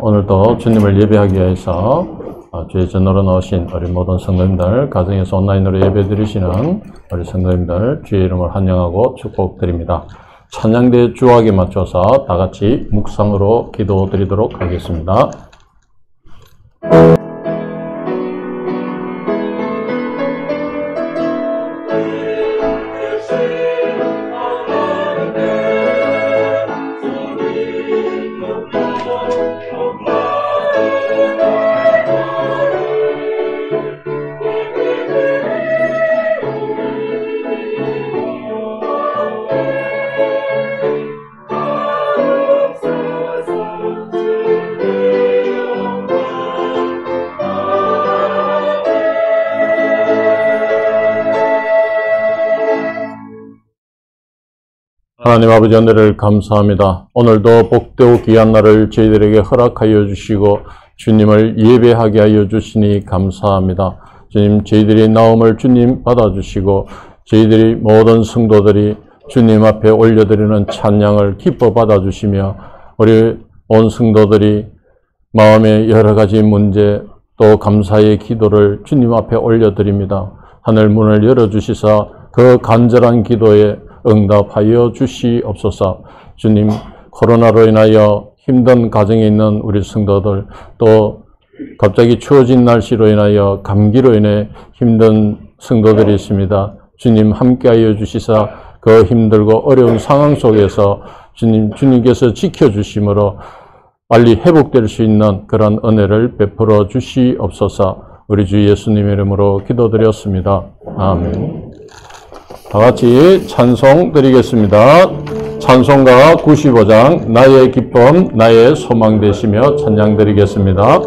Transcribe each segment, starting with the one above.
오늘도 주님을 예배하기 위해서 주의 전으로 나오신 우리 모든 성도님들, 가정에서 온라인으로 예배 드리시는 우리 성도님들 주의 이름을 환영하고 축복드립니다. 찬양대 주악에 맞춰서 다 같이 묵상으로 기도드리도록 하겠습니다. 하나님 아버지 은혜를 감사합니다. 오늘도 복되고 귀한 날을 저희들에게 허락하여 주시고 주님을 예배하게 하여 주시니 감사합니다. 주님, 저희들의 나옴을 주님 받아주시고 저희들이 모든 성도들이 주님 앞에 올려드리는 찬양을 기뻐 받아주시며 우리 온 성도들이 마음의 여러 가지 문제 또 감사의 기도를 주님 앞에 올려드립니다. 하늘 문을 열어주시사 그 간절한 기도에 응답하여 주시옵소서. 주님, 코로나로 인하여 힘든 가정에 있는 우리 성도들, 또 갑자기 추워진 날씨로 인하여 감기로 인해 힘든 성도들이 있습니다. 주님, 함께하여 주시사 그 힘들고 어려운 상황 속에서 주님께서 지켜주심으로 빨리 회복될 수 있는 그런 은혜를 베풀어 주시옵소서. 우리 주 예수님의 이름으로 기도드렸습니다. 아멘. 다 같이 찬송 드리겠습니다. 찬송가 95장 나의 기쁨 나의 소망 되시며 찬양 드리겠습니다.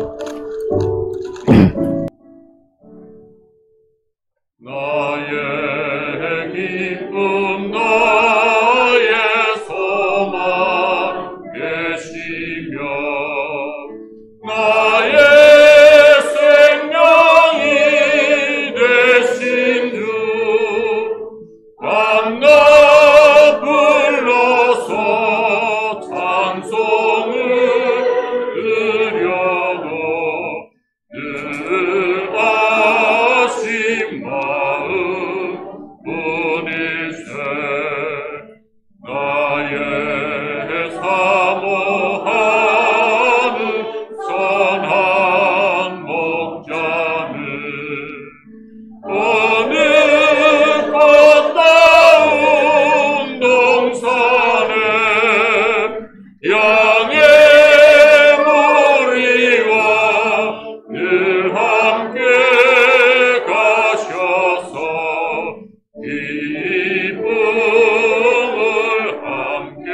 나의 기쁨 나의 소망 되시며 나의 생명이 되신 주 만나 불러서 찬송을 드려도 늘 아심 마음 뿐일세 나의 사모하는 선한 목자는 어느 꽃다운 동산에 양의 무리와 늘 함께 가셔서 기쁨을 함께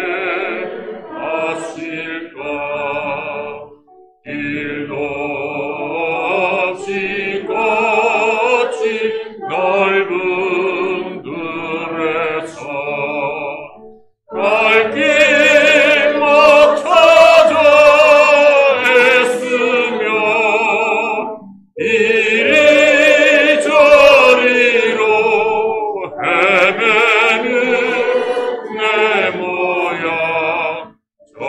하실까. 길도 없이 거친 넓은 들에서 갈 길 못 찾아 애쓰며 이리저리로 헤매는 내 모양 저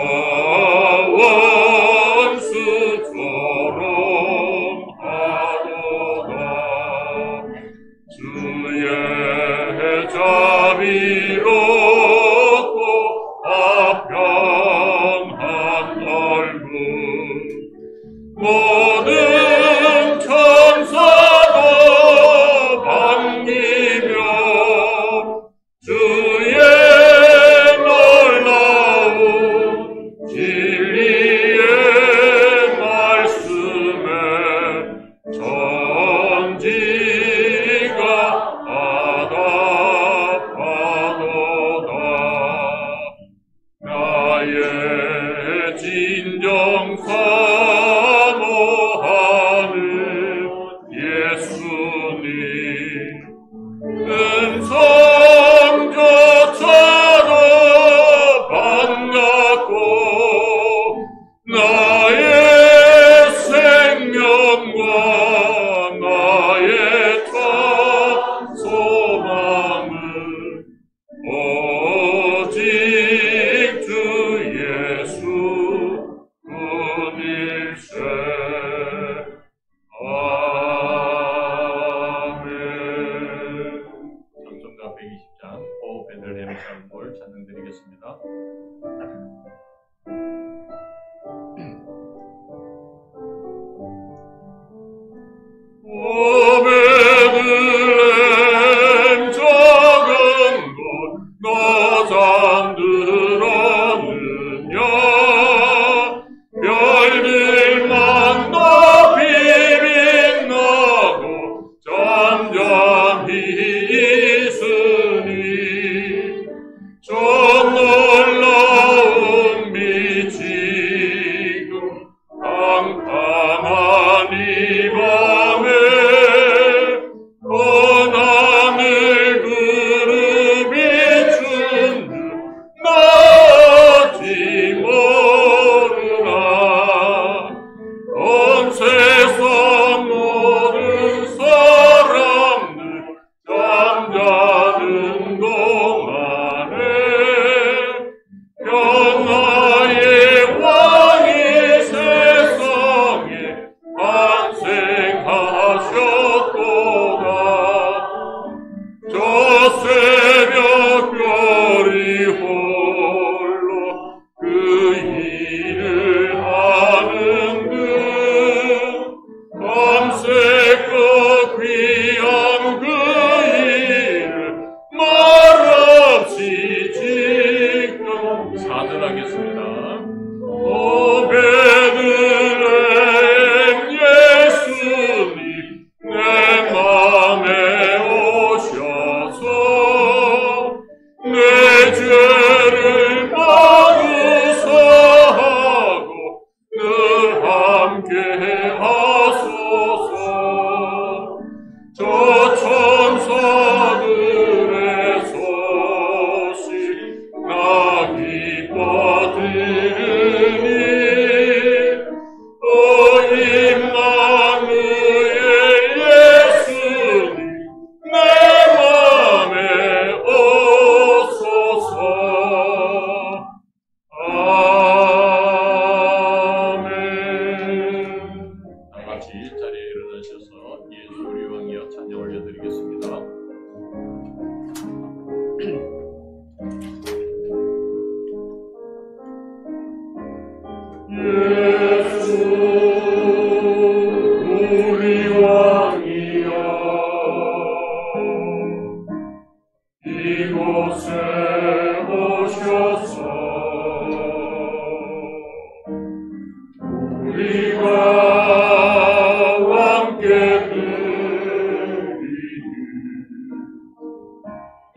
원수처럼 하도다. 주의 자비롭고 화평한 얼굴 모든 천사도 반기며 주의 놀라운 진리의 말씀에 전지가 아답하도다. 나의 진정 사모 함께 하소서. 저 천사들의 소식 나 기뻐 들으니 임마누엘 예수님 내 맘에 오소서. 아멘. 다 같이 자리에 일어나셔서 예수 우리 왕이여 찬양 올려드리겠습니다. 예수 우리 왕이여 이곳에 오셔서 우리가 함께 드리는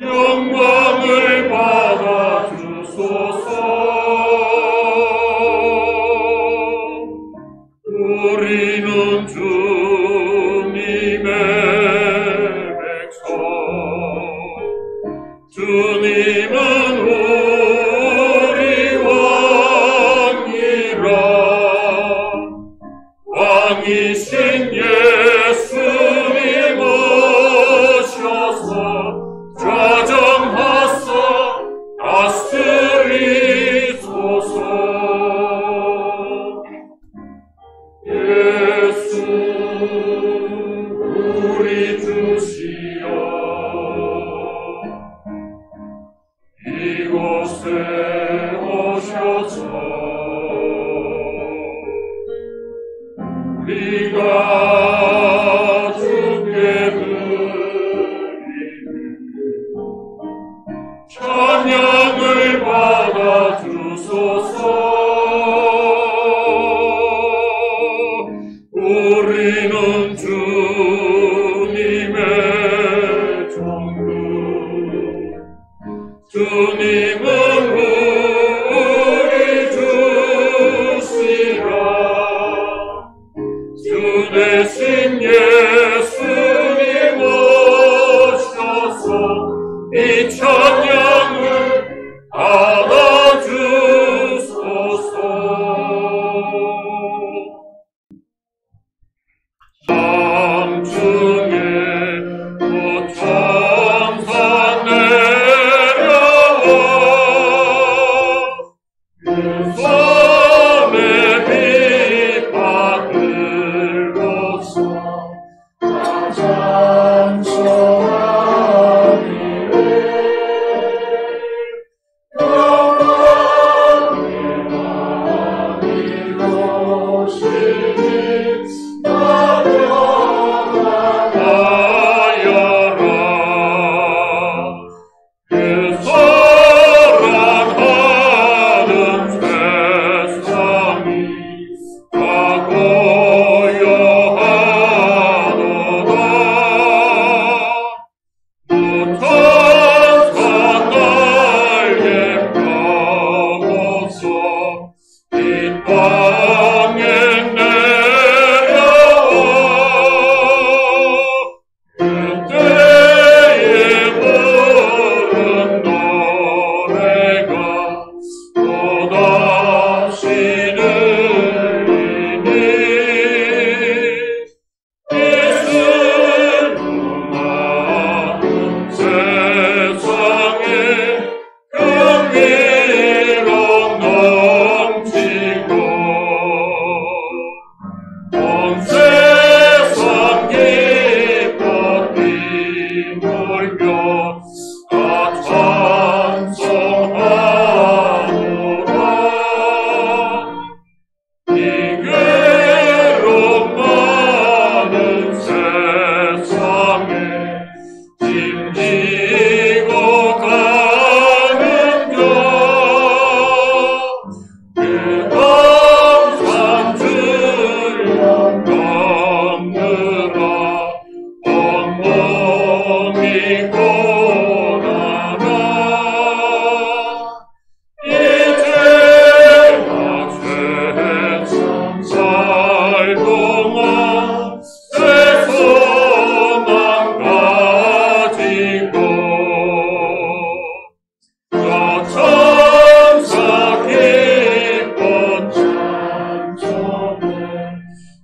영광을 받아 주소서. 우리는 주님의 백성, 주님은 우리 왕이라. 왕이신 예수님 오셔서 좌정하사 다스리소서. 예수 우리 주시여 이곳에 오셔서 우리가 주께 드리는 찬양을 받아 주소서. 우리는 주님의 종들, 주님은 우리 주시라. 주 대신 예수님 오셔서 이 찬양을 받아주소서. 삼중에 천사 내려와 그 섬의 빛 받들고서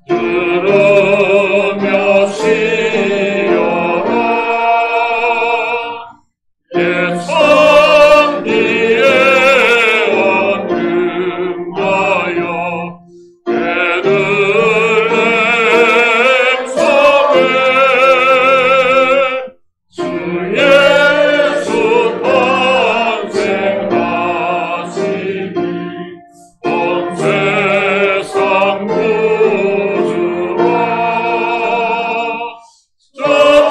들으며 쉬어라. 옛 성기에 언급하여 베들레헴 성에 주 예수 탄생하시니 온 세상 구주라. 저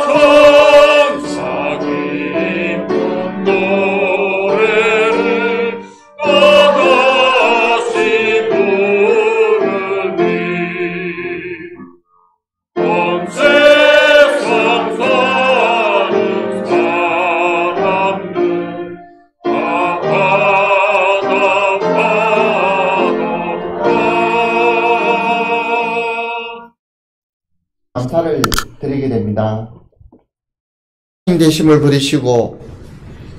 천사 기쁜 노래를 또다시 부르니 온 세상 사는 사람들 다 받아라. 감사를 드리게 됩니다. 하나님 되심을 부리시고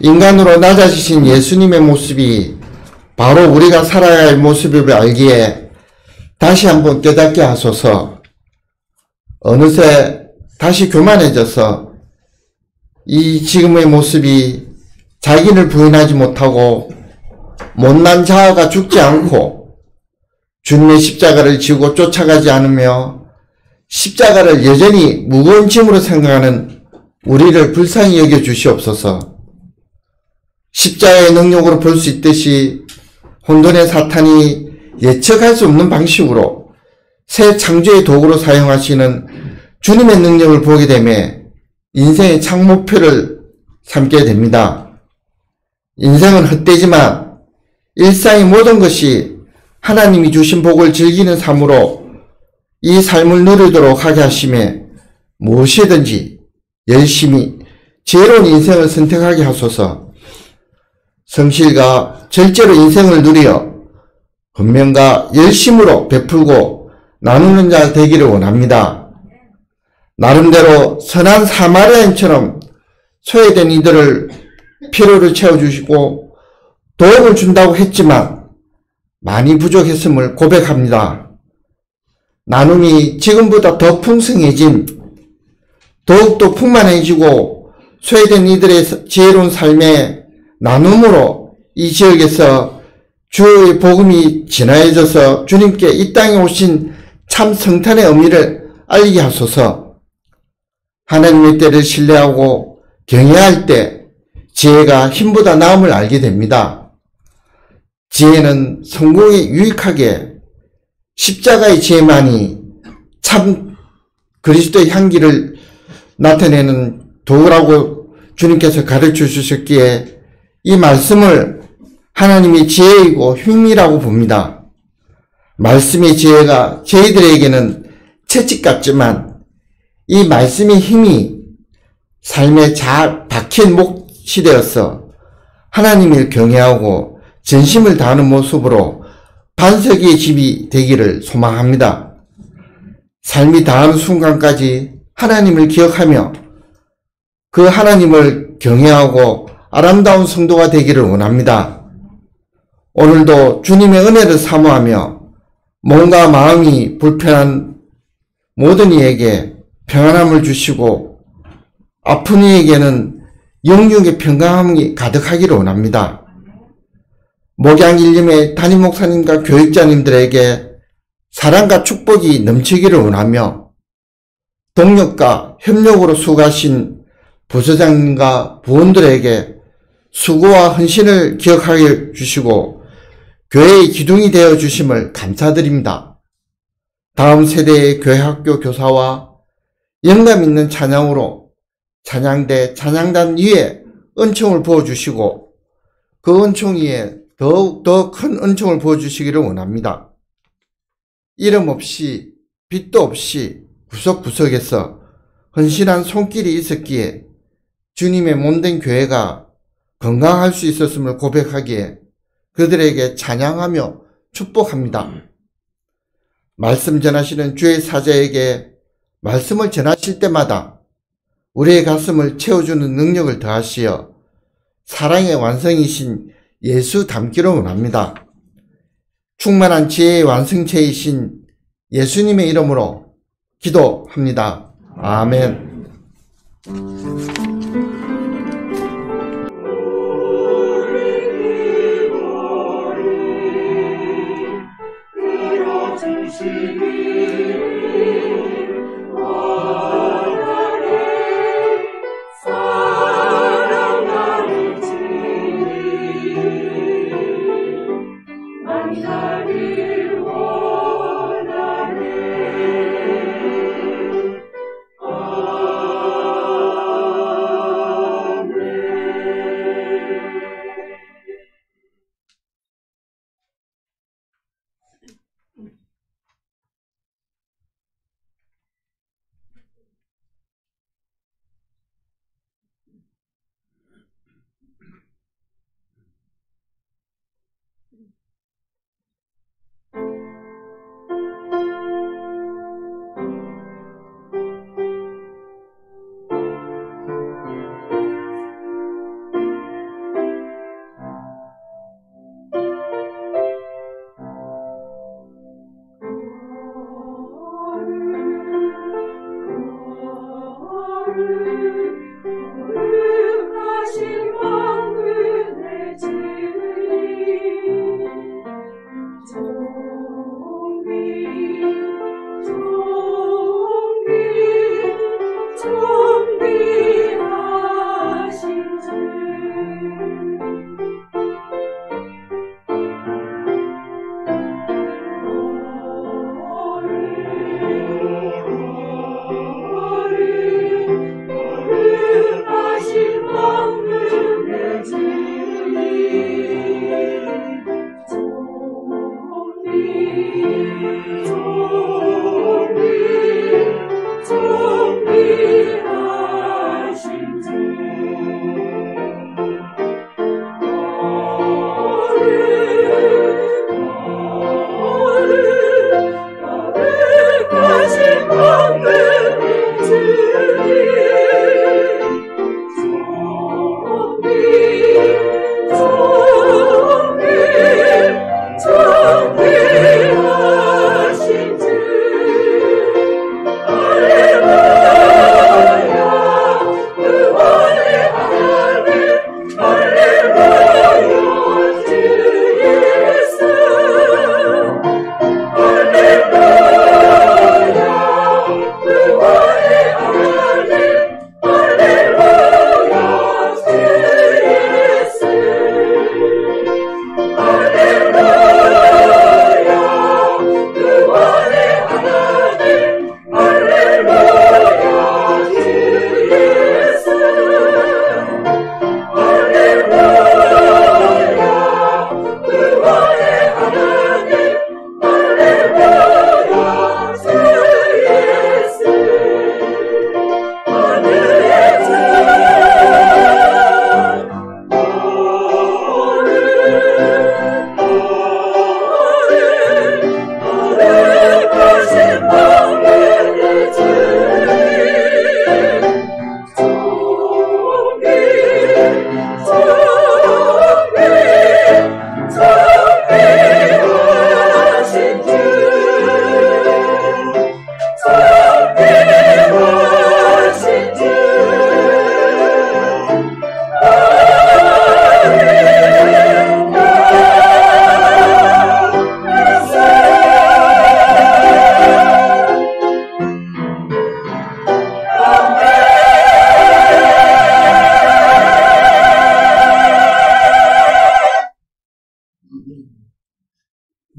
인간으로 낮아지신 예수님의 모습이 바로 우리가 살아야 할 모습임을 알기에 다시 한번 깨닫게 하소서. 어느새 다시 교만해져서 이 지금의 모습이 자기를 부인하지 못하고 못난 자아가 죽지 않고 주님의 십자가를 지고 쫓아가지 않으며 십자가를 여전히 무거운 짐으로 생각하는 우리를 불쌍히 여겨 주시옵소서. 십자가의 능력으로 볼 수 있듯이 혼돈의 사탄이 예측할 수 없는 방식으로 새 창조의 도구로 사용하시는 주님의 능력을 보게 되며 인생의 창목표를 삼게 됩니다. 인생은 헛되지만 일상의 모든 것이 하나님이 주신 복을 즐기는 삶으로 이 삶을 누리도록 하게 하시며 무엇이든지 열심히 지혜로운 인생을 선택하게 하소서. 성실과 절제로 인생을 누리어 권면과 열심으로 베풀고 나누는 자 되기를 원합니다. 나름대로 선한 사마리아인처럼 소외된 이들을 필요를 채워주시고 도움을 준다고 했지만 많이 부족했음을 고백합니다. 나눔이 지금보다 더 풍성해진, 더욱더 풍만해지고 소외된 이들의 지혜로운 삶의 나눔으로 이 지역에서 주의 복음이 진화해져서 주님께 이 땅에 오신 참 성탄의 의미를 알리게 하소서. 하나님의 때를 신뢰하고 경외할 때 지혜가 힘보다 나음을 알게 됩니다. 지혜는 성공에 유익하게 십자가의 지혜만이 참 그리스도의 향기를 나타내는 도구라고 주님께서 가르쳐 주셨기에 이 말씀을 하나님의 지혜이고 힘이라고 봅니다. 말씀의 지혜가 저희들에게는 채찍 같지만 이 말씀의 힘이 삶에 잘 박힌 몫이 되어서 하나님을 경외하고 전심을 다하는 모습으로 반석의 집이 되기를 소망합니다. 삶이 다하는 순간까지 하나님을 기억하며 그 하나님을 경외하고 아름다운 성도가 되기를 원합니다. 오늘도 주님의 은혜를 사모하며 몸과 마음이 불편한 모든 이에게 평안함을 주시고 아픈 이에게는 영육의 평강함이 가득하기를 원합니다. 목양 일림의 담임 목사님과 교육자님들에게 사랑과 축복이 넘치기를 원하며 동력과 협력으로 수고하신 부서장님과 부원들에게 수고와 헌신을 기억하게 주시고 교회의 기둥이 되어 주심을 감사드립니다. 다음 세대의 교회학교 교사와 영감 있는 찬양으로 찬양대 찬양단 위에 은총을 부어주시고 그 은총 위에 더욱 더 큰 은총을 부어주시기를 원합니다. 이름 없이 빛도 없이 구석구석에서 헌신한 손길이 있었기에 주님의 몸된 교회가 건강할 수 있었음을 고백하기에 그들에게 찬양하며 축복합니다. 말씀 전하시는 주의 사자에게 말씀을 전하실 때마다 우리의 가슴을 채워주는 능력을 더하시어 사랑의 완성이신 예수 닮기를 원합니다. 충만한 지혜의 완성체이신 예수님의 이름으로 기도합니다. 아멘.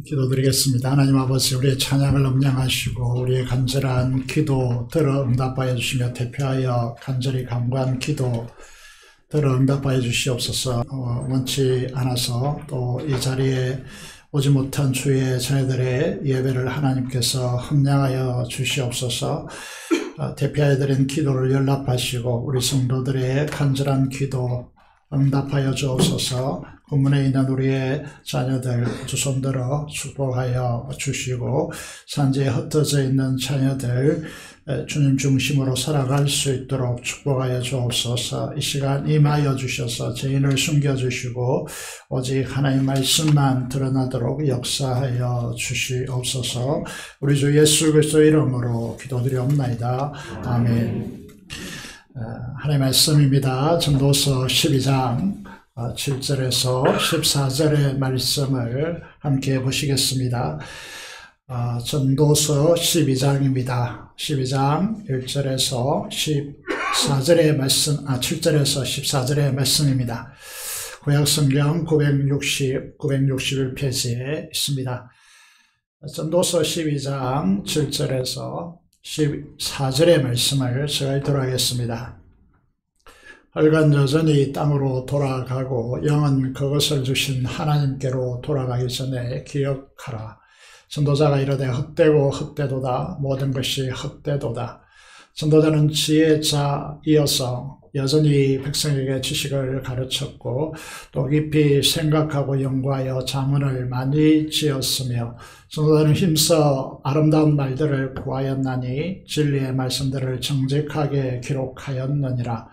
기도드리겠습니다. 하나님 아버지, 우리의 찬양을 음량하시고 우리의 간절한 기도 들어 응답하여 주시며 대표하여 간절히 간구한 기도 들어 응답하여 주시옵소서. 원치 않아서 또 이 자리에 오지 못한 주의 자녀들의 예배를 하나님께서 흠량하여 주시옵소서. 대표하여 드린 기도를 연락하시고 우리 성도들의 간절한 기도 응답하여 주옵소서. 본문에 있는 우리의 자녀들 두 손들어 축복하여 주시고 산지에 흩어져 있는 자녀들 주님 중심으로 살아갈 수 있도록 축복하여 주옵소서. 이 시간 임하여 주셔서 죄인을 숨겨주시고 오직 하나님 말씀만 드러나도록 역사하여 주시옵소서. 우리 주 예수 그리스도 이름으로 기도드리옵나이다. 아멘. 하나님의 말씀입니다. 전도서 12장 7절에서 14절의 말씀을 함께 보시겠습니다. 전도서 12장입니다. 12장 1절에서 14절의 말씀, 7절에서 14절의 말씀입니다. 구약성경 961페이지에 있습니다. 전도서 12장 7절에서 14절의 말씀을 제가 읽도록 하겠습니다. 혈관 여전히 땅으로 돌아가고 영은 그것을 주신 하나님께로 돌아가기 전에 기억하라. 전도자가 이르되 헛되고 헛되도다. 모든 것이 헛되도다. 전도자는 지혜자이어서 여전히 백성에게 지식을 가르쳤고 또 깊이 생각하고 연구하여 자문을 많이 지었으며 전도자는 힘써 아름다운 말들을 구하였나니 진리의 말씀들을 정직하게 기록하였느니라.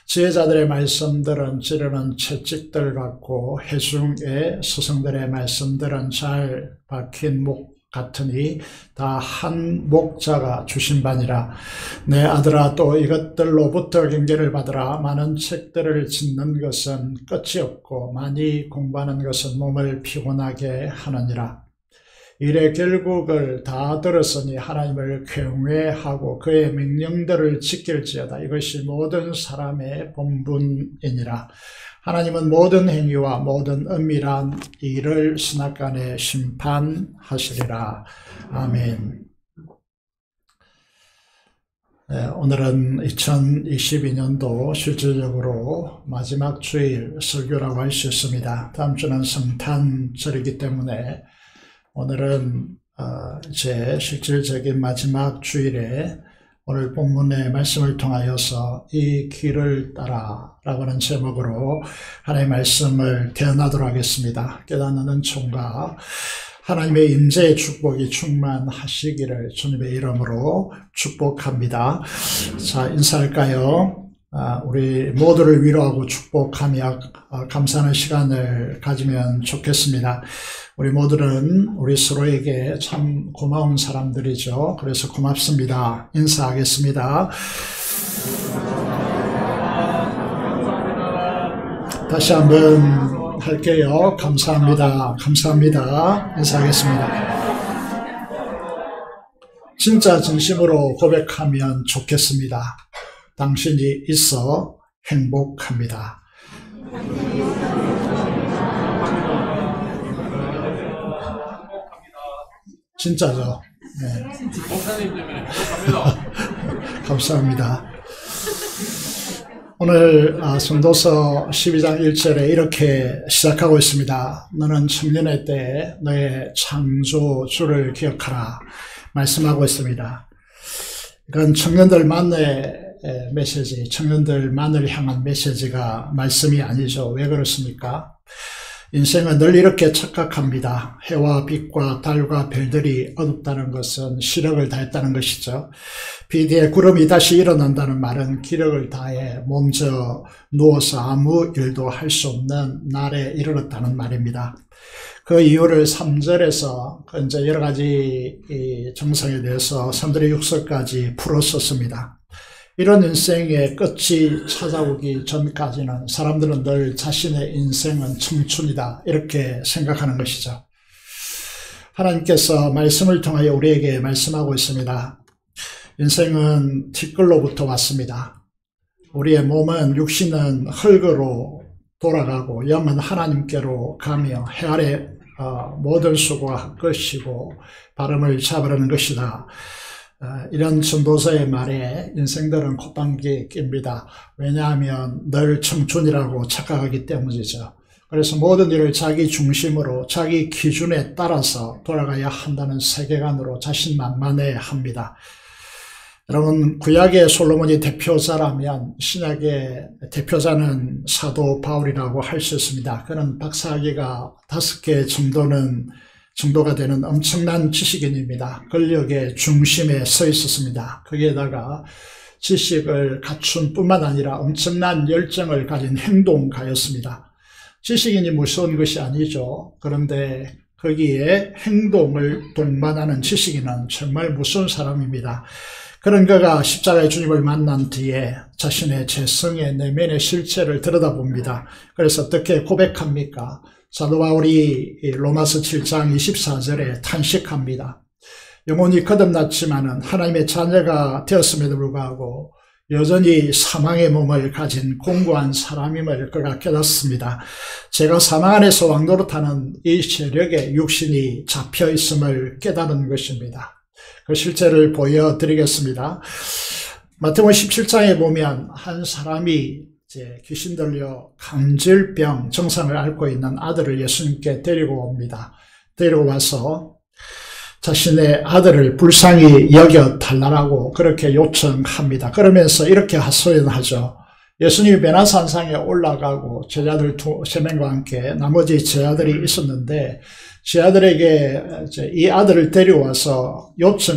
지혜자들의 말씀들은 찌르는 채찍들 같고 해중의 스승들의 말씀들은 잘 박힌 목 같으니 다 한 목자가 주신 바니라. 내 아들아, 또 이것들로부터 경계를 받으라. 많은 책들을 짓는 것은 끝이 없고 많이 공부하는 것은 몸을 피곤하게 하느니라. 일의 결국을 다 들었으니 하나님을 경외하고 그의 명령들을 지킬지어다. 이것이 모든 사람의 본분이니라. 하나님은 모든 행위와 모든 은밀한 일을 선악간에 심판하시리라. 아멘. 오늘은 2022년도 실질적으로 마지막 주일 설교라고 할 수 있습니다. 다음 주는 성탄절이기 때문에 오늘은 제 실질적인 마지막 주일에 오늘 본문의 말씀을 통하여서 이 길을 따라 라고 하는 제목으로 하나님의 말씀을 대언하도록 하겠습니다. 깨닫는 은총과 하나님의 임재의 축복이 충만하시기를 주님의 이름으로 축복합니다. 자, 인사할까요? 우리 모두를 위로하고 축복하며 감사하는 시간을 가지면 좋겠습니다. 우리 모두는 우리 서로에게 참 고마운 사람들이죠. 그래서 고맙습니다. 인사하겠습니다. 다시 한번 할게요. 감사합니다. 감사합니다. 인사하겠습니다. 진짜 진심으로 고백하면 좋겠습니다. 당신이 있어 행복합니다. 진짜죠? 네. 목사님 때문에 행복합니다. 감사합니다. 오늘 전도서 12장 1절에 이렇게 시작하고 있습니다. 너는 청년의 때에 너의 창조주를 기억하라 말씀하고 있습니다. 이건 청년들만의 메시지, 청년들만을 향한 메시지가 말씀이 아니죠. 왜 그렇습니까? 인생은 늘 이렇게 착각합니다. 해와 빛과 달과 별들이 어둡다는 것은 시력을 다했다는 것이죠. 비 뒤에 구름이 다시 일어난다는 말은 기력을 다해 몸져 누워서 아무 일도 할 수 없는 날에 이르렀다는 말입니다. 그 이유를 3절에서 이제 여러 가지 정성에 대해서 3절의 6절까지 풀었었습니다. 이런 인생의 끝이 찾아오기 전까지는 사람들은 늘 자신의 인생은 청춘이다 이렇게 생각하는 것이죠. 하나님께서 말씀을 통하여 우리에게 말씀하고 있습니다. 인생은 티끌로부터 왔습니다. 우리의 몸은 육신은 흙으로 돌아가고 영은 하나님께로 가며 해 아래 모든 수고할 것이고 발음을 잡으려는 것이다. 이런 전도서의 말에 인생들은 콧방귀에 낍니다. 왜냐하면 늘 청춘이라고 착각하기 때문이죠. 그래서 모든 일을 자기 중심으로 자기 기준에 따라서 돌아가야 한다는 세계관으로 자신만만해 합니다. 여러분, 구약의 솔로몬이 대표자라면 신약의 대표자는 사도 바울이라고 할 수 있습니다. 그는 박사학위가 5개 정도는 정도가 되는 엄청난 지식인입니다. 권력의 중심에 서 있었습니다. 거기에다가 지식을 갖춘 뿐만 아니라 엄청난 열정을 가진 행동가였습니다. 지식인이 무서운 것이 아니죠. 그런데 거기에 행동을 동반하는 지식인은 정말 무서운 사람입니다. 그런 그가 십자가의 주님을 만난 뒤에 자신의 재성의 내면의 실체를 들여다봅니다. 그래서 어떻게 고백합니까? 사도 바울이 로마서 7장 24절에 탄식합니다. 영혼이 거듭났지만은 하나님의 자녀가 되었음에도 불구하고 여전히 사망의 몸을 가진 공고한 사람임을 그가 깨닫습니다. 제가 사망 안에서 왕노릇하는 이 세력에 육신이 잡혀 있음을 깨달은 것입니다. 그 실제를 보여드리겠습니다. 마태복음 17장에 보면 한 사람이 이제 귀신 들려 간질병 증상을 앓고 있는 아들을 예수님께 데리고 옵니다. 데리고 와서 자신의 아들을 불쌍히 여겨달라고 그렇게 요청합니다. 그러면서 이렇게 하소연하죠. 예수님이 베나산상에 올라가고 제자들 3명과 함께 나머지 제자들이 있었는데 제자들에게 이 아들을 데려와서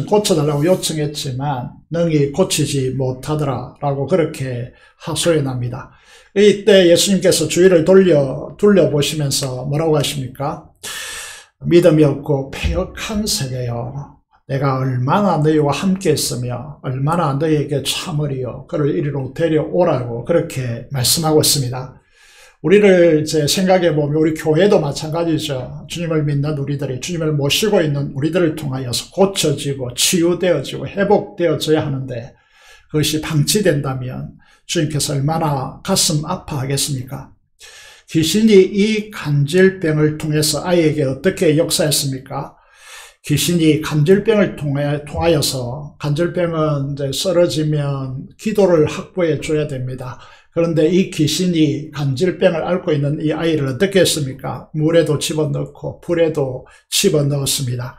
고쳐달라고 요청했지만 능히 고치지 못하더라라고 그렇게 하소연합니다. 이때 예수님께서 주위를 둘러보시면서 뭐라고 하십니까? 믿음이 없고 패역한 세대여, 내가 얼마나 너희와 함께 있으며 얼마나 너희에게 참으리요, 그를 이리로 데려오라고 그렇게 말씀하고 있습니다. 우리를 이제 생각해 보면 우리 교회도 마찬가지죠. 주님을 믿는 우리들이, 주님을 모시고 있는 우리들을 통하여서 고쳐지고 치유되어지고 회복되어져야 하는데 그것이 방치된다면 주님께서 얼마나 가슴 아파하겠습니까? 귀신이 이 간질병을 통해서 아이에게 어떻게 역사했습니까? 귀신이 간질병을 통하여서, 간질병은 이제 쓰러지면 기도를 확보해 줘야 됩니다. 그런데 이 귀신이 간질병을 앓고 있는 이 아이를 어떻게 했습니까? 물에도 집어넣고 불에도 집어넣었습니다.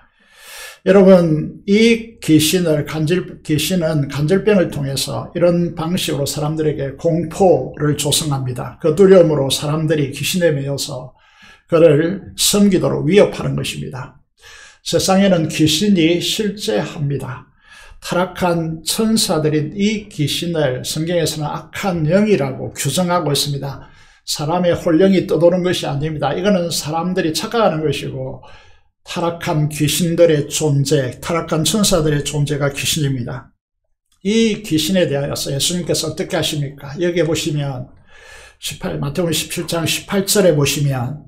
여러분, 이 귀신은 간질병을 통해서 이런 방식으로 사람들에게 공포를 조성합니다. 그 두려움으로 사람들이 귀신에 매여서 그를 섬기도록 위협하는 것입니다. 세상에는 귀신이 실제합니다. 타락한 천사들인 이 귀신을 성경에서는 악한 영이라고 규정하고 있습니다. 사람의 혼령이 떠도는 것이 아닙니다. 이거는 사람들이 착각하는 것이고 타락한 귀신들의 존재, 타락한 천사들의 존재가 귀신입니다. 이 귀신에 대하여서 예수님께서 어떻게 하십니까? 여기에 보시면 마태복음 17장 18절에 보시면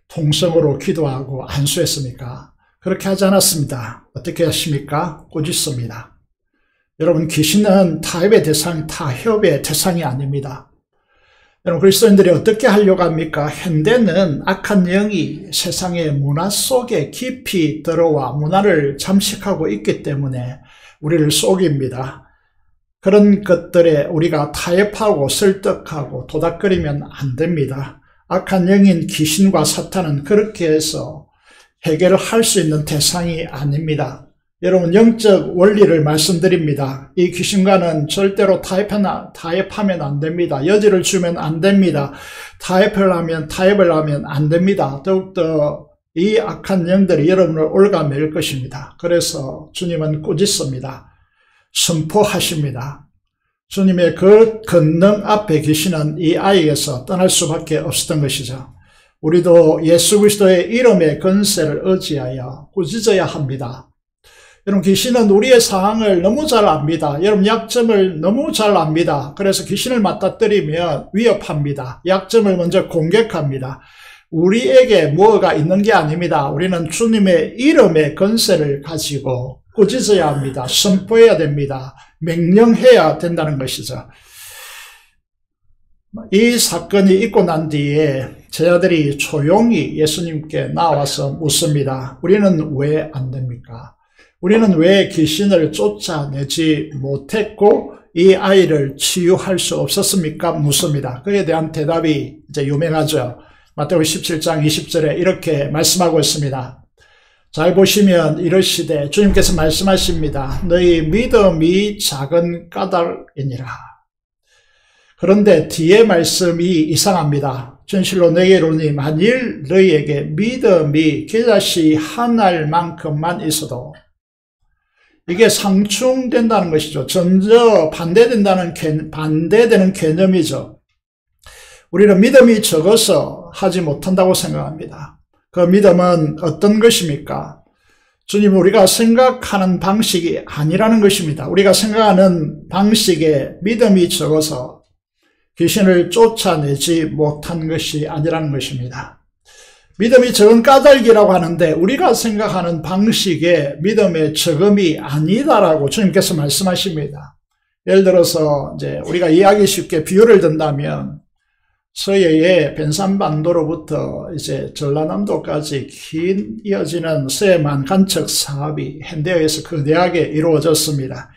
통성으로 기도하고 안수했습니까? 그렇게 하지 않았습니다. 어떻게 하십니까? 꾸짖습니다. 여러분, 귀신은 타협의 대상이 아닙니다. 여러분, 그리스도인들이 어떻게 하려고 합니까? 현대는 악한 영이 세상의 문화 속에 깊이 들어와 문화를 잠식하고 있기 때문에 우리를 속입니다. 그런 것들에 우리가 타협하고 설득하고 도닥거리면 안 됩니다. 악한 영인 귀신과 사탄은 그렇게 해서 해결을 할 수 있는 대상이 아닙니다. 여러분, 영적 원리를 말씀드립니다. 이 귀신과는 절대로 타협하면 안 됩니다. 여지를 주면 안 됩니다. 타협을 하면 안 됩니다. 더욱더 이 악한 영들이 여러분을 올가맬 것입니다. 그래서 주님은 꾸짖습니다. 선포하십니다. 주님의 그 권능 앞에 귀신은 이 아이에게서 떠날 수밖에 없었던 것이죠. 우리도 예수 그리스도의 이름의 권세를 의지하여 꾸짖어야 합니다. 여러분, 귀신은 우리의 상황을 너무 잘 압니다. 여러분, 약점을 너무 잘 압니다. 그래서 귀신을 맞닥뜨리면 위협합니다. 약점을 먼저 공격합니다. 우리에게 뭐가 있는 게 아닙니다. 우리는 주님의 이름의 권세를 가지고 꾸짖어야 합니다. 선포해야 됩니다. 명령해야 된다는 것이죠. 이 사건이 있고 난 뒤에 제자들이 조용히 예수님께 나와서 묻습니다. 우리는 왜 안 됩니까? 우리는 왜 귀신을 쫓아내지 못했고 이 아이를 치유할 수 없었습니까? 묻습니다. 그에 대한 대답이 이제 유명하죠. 마태복음 17장 20절에 이렇게 말씀하고 있습니다. 잘 보시면 이러시되 주님께서 말씀하십니다. 너희 믿음이 작은 까닭이니라. 그런데 뒤에 말씀이 이상합니다. 진실로 내게 이르노니 만일 너희에게 믿음이 겨자씨 한 알만큼만 있어도, 이게 상충된다는 것이죠. 전저 반대되는 개념이죠. 우리는 믿음이 적어서 하지 못한다고 생각합니다. 그 믿음은 어떤 것입니까? 주님, 우리가 생각하는 방식이 아니라는 것입니다. 우리가 생각하는 방식에 믿음이 적어서 귀신을 쫓아내지 못한 것이 아니라는 것입니다. 믿음이 적은 까닭이라고 하는데 우리가 생각하는 방식에 믿음의 적음이 아니다라고 주님께서 말씀하십니다. 예를 들어서 이제 우리가 이해하기 쉽게 비유를 든다면 서해의 벤산반도로부터 이제 전라남도까지 긴 이어지는 서해만 간척 사업이 현대에서 거대하게 이루어졌습니다.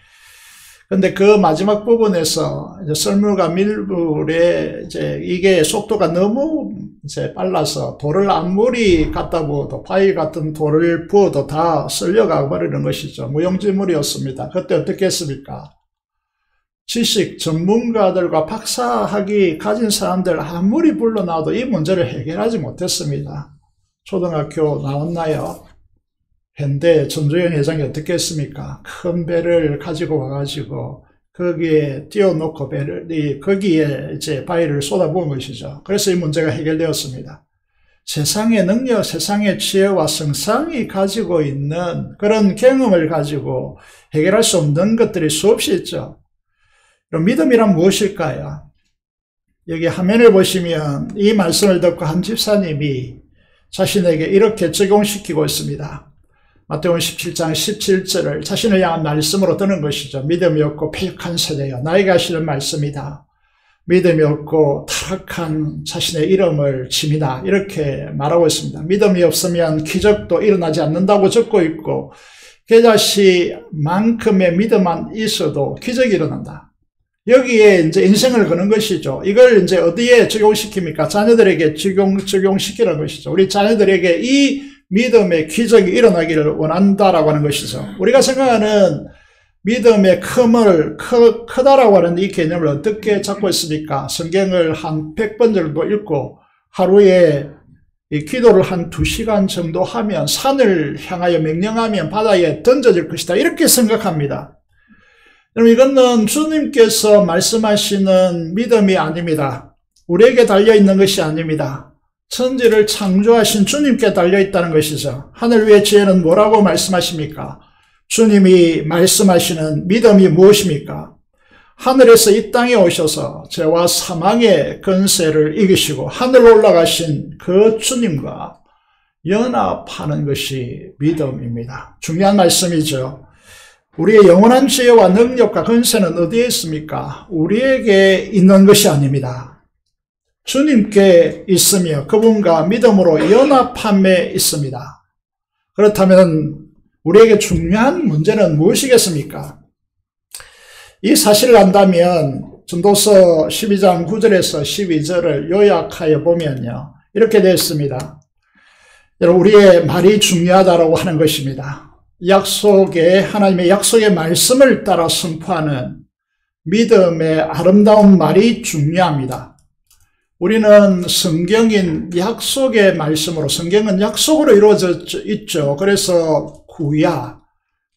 근데 그 마지막 부분에서 이제 썰물과 밀물에 이제 이게 속도가 너무 이제 빨라서 돌을 아무리 갖다 부어도 바위 같은 돌을 부어도 다 쓸려가 버리는 것이죠. 무용지물이었습니다. 그때 어떻게 했습니까? 지식 전문가들과 박사학위 가진 사람들 아무리 불러놔도 이 문제를 해결하지 못했습니다. 초등학교 나왔나요? 현대 전주현 회장이 어떻게 했습니까? 큰 배를 가지고 와가지고 거기에 띄워놓고 거기에 이제 바위를 쏟아부은 것이죠. 그래서 이 문제가 해결되었습니다. 세상의 능력, 세상의 지혜와 성상이 가지고 있는 그런 경험을 가지고 해결할 수 없는 것들이 수없이 있죠. 그럼 믿음이란 무엇일까요? 여기 화면을 보시면 이 말씀을 듣고 한 집사님이 자신에게 이렇게 적용시키고 있습니다. 마태복음 17장 17절을 자신을 향한 말씀으로 드는 것이죠. 믿음이 없고 패역한 세대여, 나에게 하시는 말씀이다. 믿음이 없고 타락한 자신의 이름을 짐이다. 이렇게 말하고 있습니다. 믿음이 없으면 기적도 일어나지 않는다고 적고 있고 겨자씨만큼의 믿음만 있어도 기적이 일어난다. 여기에 이제 인생을 거는 것이죠. 이걸 이제 어디에 적용시킵니까? 자녀들에게 적용시키는 것이죠. 우리 자녀들에게 이 믿음의 기적이 일어나기를 원한다라고 하는 것이죠. 우리가 생각하는 믿음의 크다라고 하는 이 개념을 어떻게 잡고 있습니까? 성경을 한 100번 정도 읽고 하루에 이 기도를 한 2시간 정도 하면 산을 향하여 명령하면 바다에 던져질 것이다. 이렇게 생각합니다. 여러분, 이거는 주님께서 말씀하시는 믿음이 아닙니다. 우리에게 달려있는 것이 아닙니다. 천지를 창조하신 주님께 달려있다는 것이죠. 하늘 위의 지혜는 뭐라고 말씀하십니까? 주님이 말씀하시는 믿음이 무엇입니까? 하늘에서 이 땅에 오셔서 죄와 사망의 권세를 이기시고 하늘로 올라가신 그 주님과 연합하는 것이 믿음입니다. 중요한 말씀이죠. 우리의 영원한 지혜와 능력과 권세는 어디에 있습니까? 우리에게 있는 것이 아닙니다. 주님께 있으며 그분과 믿음으로 연합함에 있습니다. 그렇다면 우리에게 중요한 문제는 무엇이겠습니까? 이 사실을 안다면 전도서 12장 9절에서 12절을 요약하여 보면요, 이렇게 되어 있습니다. 여러분, 우리의 말이 중요하다고 하는 것입니다. 하나님의 약속의 말씀을 따라 선포하는 믿음의 아름다운 말이 중요합니다. 우리는 성경인 약속의 말씀으로, 성경은 약속으로 이루어져 있죠. 그래서 구약,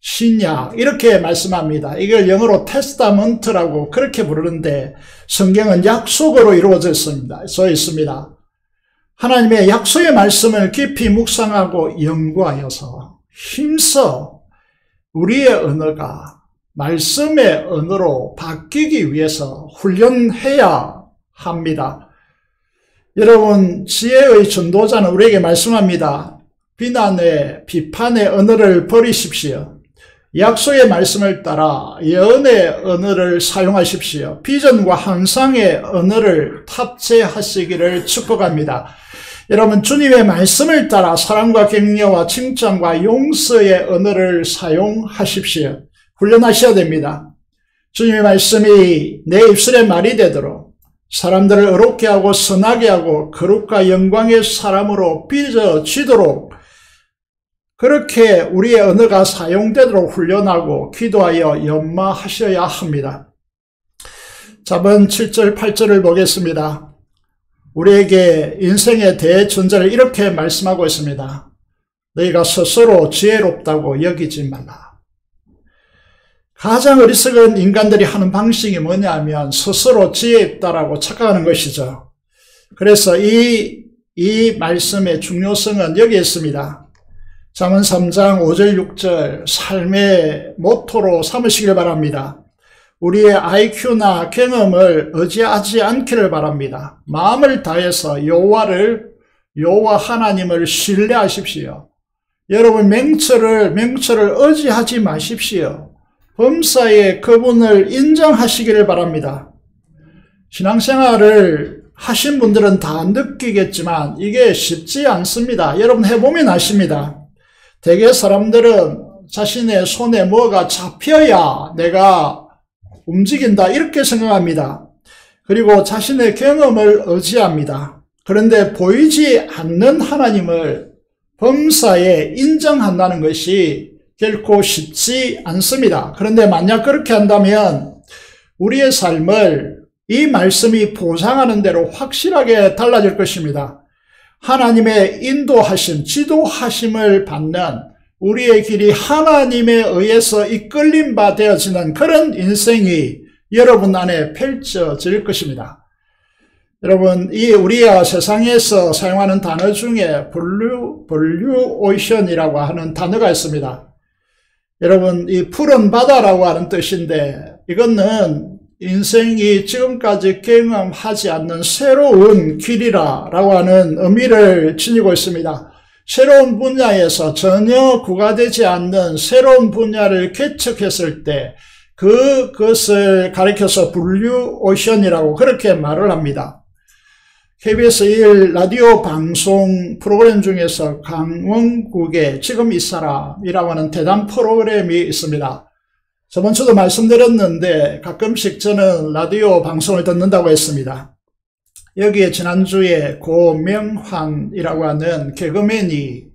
신약 이렇게 말씀합니다. 이걸 영어로 테스타먼트라고 그렇게 부르는데 성경은 약속으로 이루어져 있습니다. 하나님의 약속의 말씀을 깊이 묵상하고 연구하여서 힘써 우리의 언어가 말씀의 언어로 바뀌기 위해서 훈련해야 합니다. 여러분, 지혜의 전도자는 우리에게 말씀합니다. 비판의 언어를 버리십시오. 약속의 말씀을 따라 예언의 언어를 사용하십시오. 비전과 환상의 언어를 탑재하시기를 축복합니다. 여러분, 주님의 말씀을 따라 사랑과 격려와 칭찬과 용서의 언어를 사용하십시오. 훈련하셔야 됩니다. 주님의 말씀이 내 입술의 말이 되도록 사람들을 어렵게 하고 선하게 하고 거룩과 영광의 사람으로 빚어지도록 그렇게 우리의 언어가 사용되도록 훈련하고 기도하여 연마하셔야 합니다. 자본 7절 8절을 보겠습니다. 우리에게 인생의 대전제를 이렇게 말씀하고 있습니다. 너희가 스스로 지혜롭다고 여기지 말라. 가장 어리석은 인간들이 하는 방식이 뭐냐면 스스로 지혜 있다라고 착각하는 것이죠. 그래서 이 말씀의 중요성은 여기에 있습니다. 잠언 3장 5절 6절 삶의 모토로 삼으시길 바랍니다. 우리의 IQ나 경험을 의지하지 않기를 바랍니다. 마음을 다해서 여호와 하나님을 신뢰하십시오. 여러분 맹철을 의지하지 마십시오. 범사에 그분을 인정하시기를 바랍니다. 신앙생활을 하신 분들은 다 느끼겠지만 이게 쉽지 않습니다. 여러분 해보면 아십니다. 대개 사람들은 자신의 손에 뭐가 잡혀야 내가 움직인다 이렇게 생각합니다. 그리고 자신의 경험을 의지합니다. 그런데 보이지 않는 하나님을 범사에 인정한다는 것이 결코 쉽지 않습니다. 그런데 만약 그렇게 한다면 우리의 삶을 이 말씀이 보장하는 대로 확실하게 달라질 것입니다. 하나님의 인도하심, 지도하심을 받는 우리의 길이 하나님에 의해서 이끌림 바 되어지는 그런 인생이 여러분 안에 펼쳐질 것입니다. 여러분, 우리가 세상에서 사용하는 단어 중에 블루오션이라고 하는 단어가 있습니다. 여러분, 이 푸른 바다라고 하는 뜻인데 이거는 인생이 지금까지 경험하지 않는 새로운 길이라고 하는 의미를 지니고 있습니다. 새로운 분야에서 전혀 구가되지 않는 새로운 분야를 개척했을 때 그것을 가리켜서 블루오션이라고 그렇게 말을 합니다. KBS 1 라디오 방송 프로그램 중에서 강원국의 지금 이 사람이라고 하는 대담 프로그램이 있습니다. 저번 주도 말씀드렸는데 가끔씩 저는 라디오 방송을 듣는다고 했습니다. 여기에 지난주에 고명환이라고 하는 개그맨이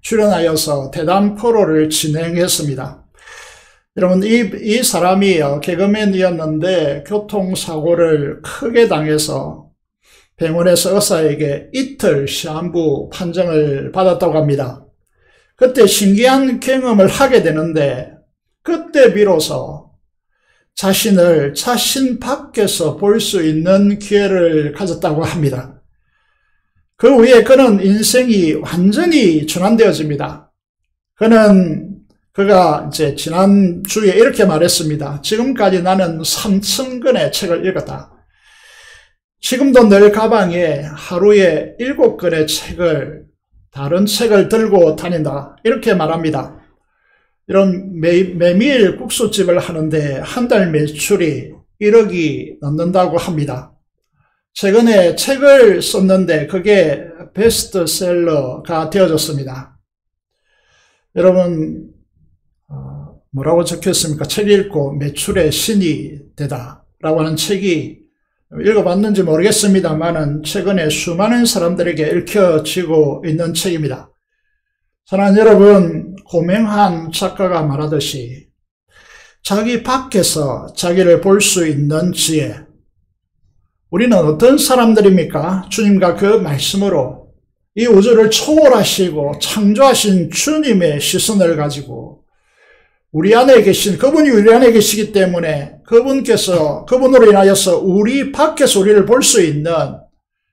출연하여서 대담 프로를 진행했습니다. 여러분 이 사람이요 개그맨이었는데 교통사고를 크게 당해서 병원에서 의사에게 이틀 시한부 판정을 받았다고 합니다. 그때 신기한 경험을 하게 되는데 그때 비로소 자신을 자신 밖에서 볼 수 있는 기회를 가졌다고 합니다. 그 후에 그는 인생이 완전히 전환되어집니다. 그가 이제 지난주에 이렇게 말했습니다. 지금까지 나는 3,000권의 책을 읽었다. 지금도 늘 가방에 하루에 7권의 다른 책을 들고 다닌다. 이렇게 말합니다. 이런 메밀 국수집을 하는데 한 달 매출이 1억이 넘는다고 합니다. 최근에 책을 썼는데 그게 베스트셀러가 되어졌습니다. 뭐라고 적혔습니까? 책 읽고 매출의 신이 되다라고 하는 책이 읽어봤는지 모르겠습니다만은 최근에 수많은 사람들에게 읽혀지고 있는 책입니다. 사랑하는 여러분, 고명한 작가가 말하듯이 자기 밖에서 자기를 볼 수 있는 지혜. 우리는 어떤 사람들입니까? 주님과 그 말씀으로 이 우주를 초월하시고 창조하신 주님의 시선을 가지고 그분이 우리 안에 계시기 때문에 그분으로 인하여서 우리 밖에서 우리를 볼 수 있는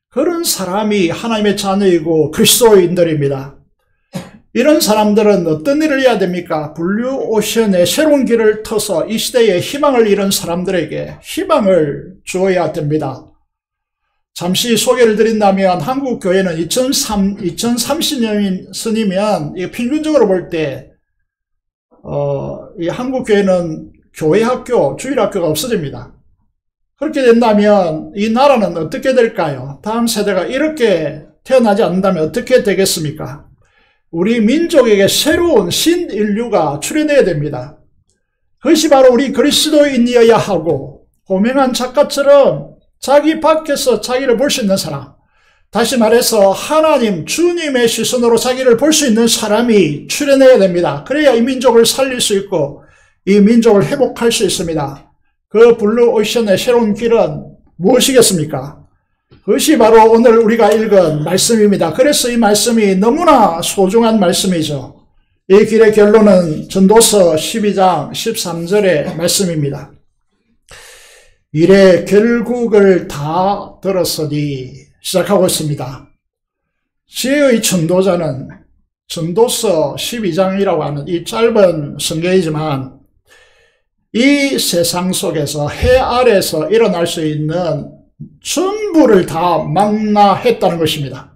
그런 사람이 하나님의 자녀이고 그리스도인들입니다. 이런 사람들은 어떤 일을 해야 됩니까? 블루오션의 새로운 길을 터서 이 시대에 희망을 잃은 사람들에게 희망을 주어야 됩니다. 잠시 소개를 드린다면 한국교회는 2030년이면 평균적으로 볼 때 이 한국교회는 교회학교, 주일학교가 없어집니다. 그렇게 된다면 이 나라는 어떻게 될까요? 다음 세대가 이렇게 태어나지 않는다면 어떻게 되겠습니까? 우리 민족에게 새로운 신인류가 출현해야 됩니다. 그것이 바로 우리 그리스도인이어야 하고 고명한 작가처럼 자기 밖에서 자기를 볼 수 있는 사람, 다시 말해서 하나님, 주님의 시선으로 자기를 볼 수 있는 사람이 출현해야 됩니다. 그래야 이 민족을 살릴 수 있고 이 민족을 회복할 수 있습니다. 그 블루오션의 새로운 길은 무엇이겠습니까? 그것이 바로 오늘 우리가 읽은 말씀입니다. 그래서 이 말씀이 너무나 소중한 말씀이죠. 이 길의 결론은 전도서 12장 13절의 말씀입니다. 일의 결국을 다 들었으니 시작하고 있습니다. 지혜의 전도자는 전도서 12장이라고 하는 이 짧은 성경이지만 이 세상 속에서 해 아래에서 일어날 수 있는 전부를 다 망라했다는 것입니다.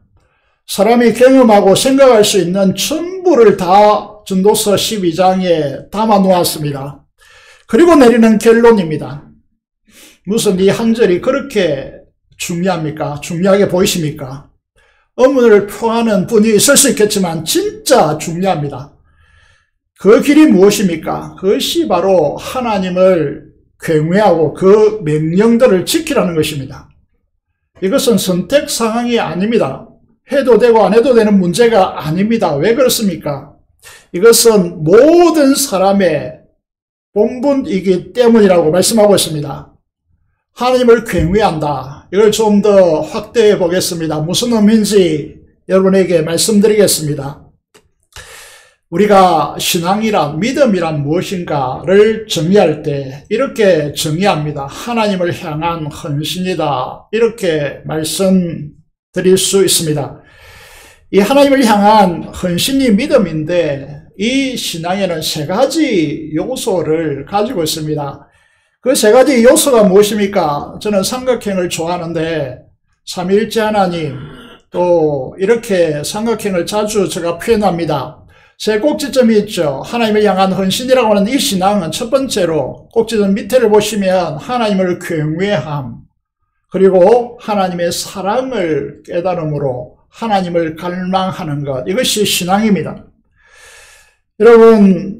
사람이 경험하고 생각할 수 있는 전부를 다 전도서 12장에 담아 놓았습니다. 그리고 내리는 결론입니다. 무슨 이 한 절이 그렇게 중요합니까? 중요하게 보이십니까? 의문을 표하는 분이 있을 수 있겠지만 진짜 중요합니다. 그 길이 무엇입니까? 그것이 바로 하나님을 경외하고 그 명령들을 지키라는 것입니다. 이것은 선택 상황이 아닙니다. 해도 되고 안 해도 되는 문제가 아닙니다. 왜 그렇습니까? 이것은 모든 사람의 본분이기 때문이라고 말씀하고 있습니다. 하나님을 경외한다. 이걸 좀 더 확대해 보겠습니다. 무슨 의미인지 여러분에게 말씀드리겠습니다. 우리가 신앙이란, 믿음이란 무엇인가를 정의할 때 이렇게 정의합니다. 하나님을 향한 헌신이다. 이렇게 말씀드릴 수 있습니다. 이 하나님을 향한 헌신이 믿음인데 이 신앙에는 세 가지 요소를 가지고 있습니다. 그 세 가지 요소가 무엇입니까? 저는 삼각형을 좋아하는데 삼위일체 하나님, 또 이렇게 삼각형을 자주 제가 표현합니다. 세 꼭지점이 있죠. 하나님을 향한 헌신이라고 하는 이 신앙은 첫 번째로 꼭지점 밑에를 보시면 하나님을 경외함, 그리고 하나님의 사랑을 깨달음으로 하나님을 갈망하는 것, 이것이 신앙입니다. 여러분,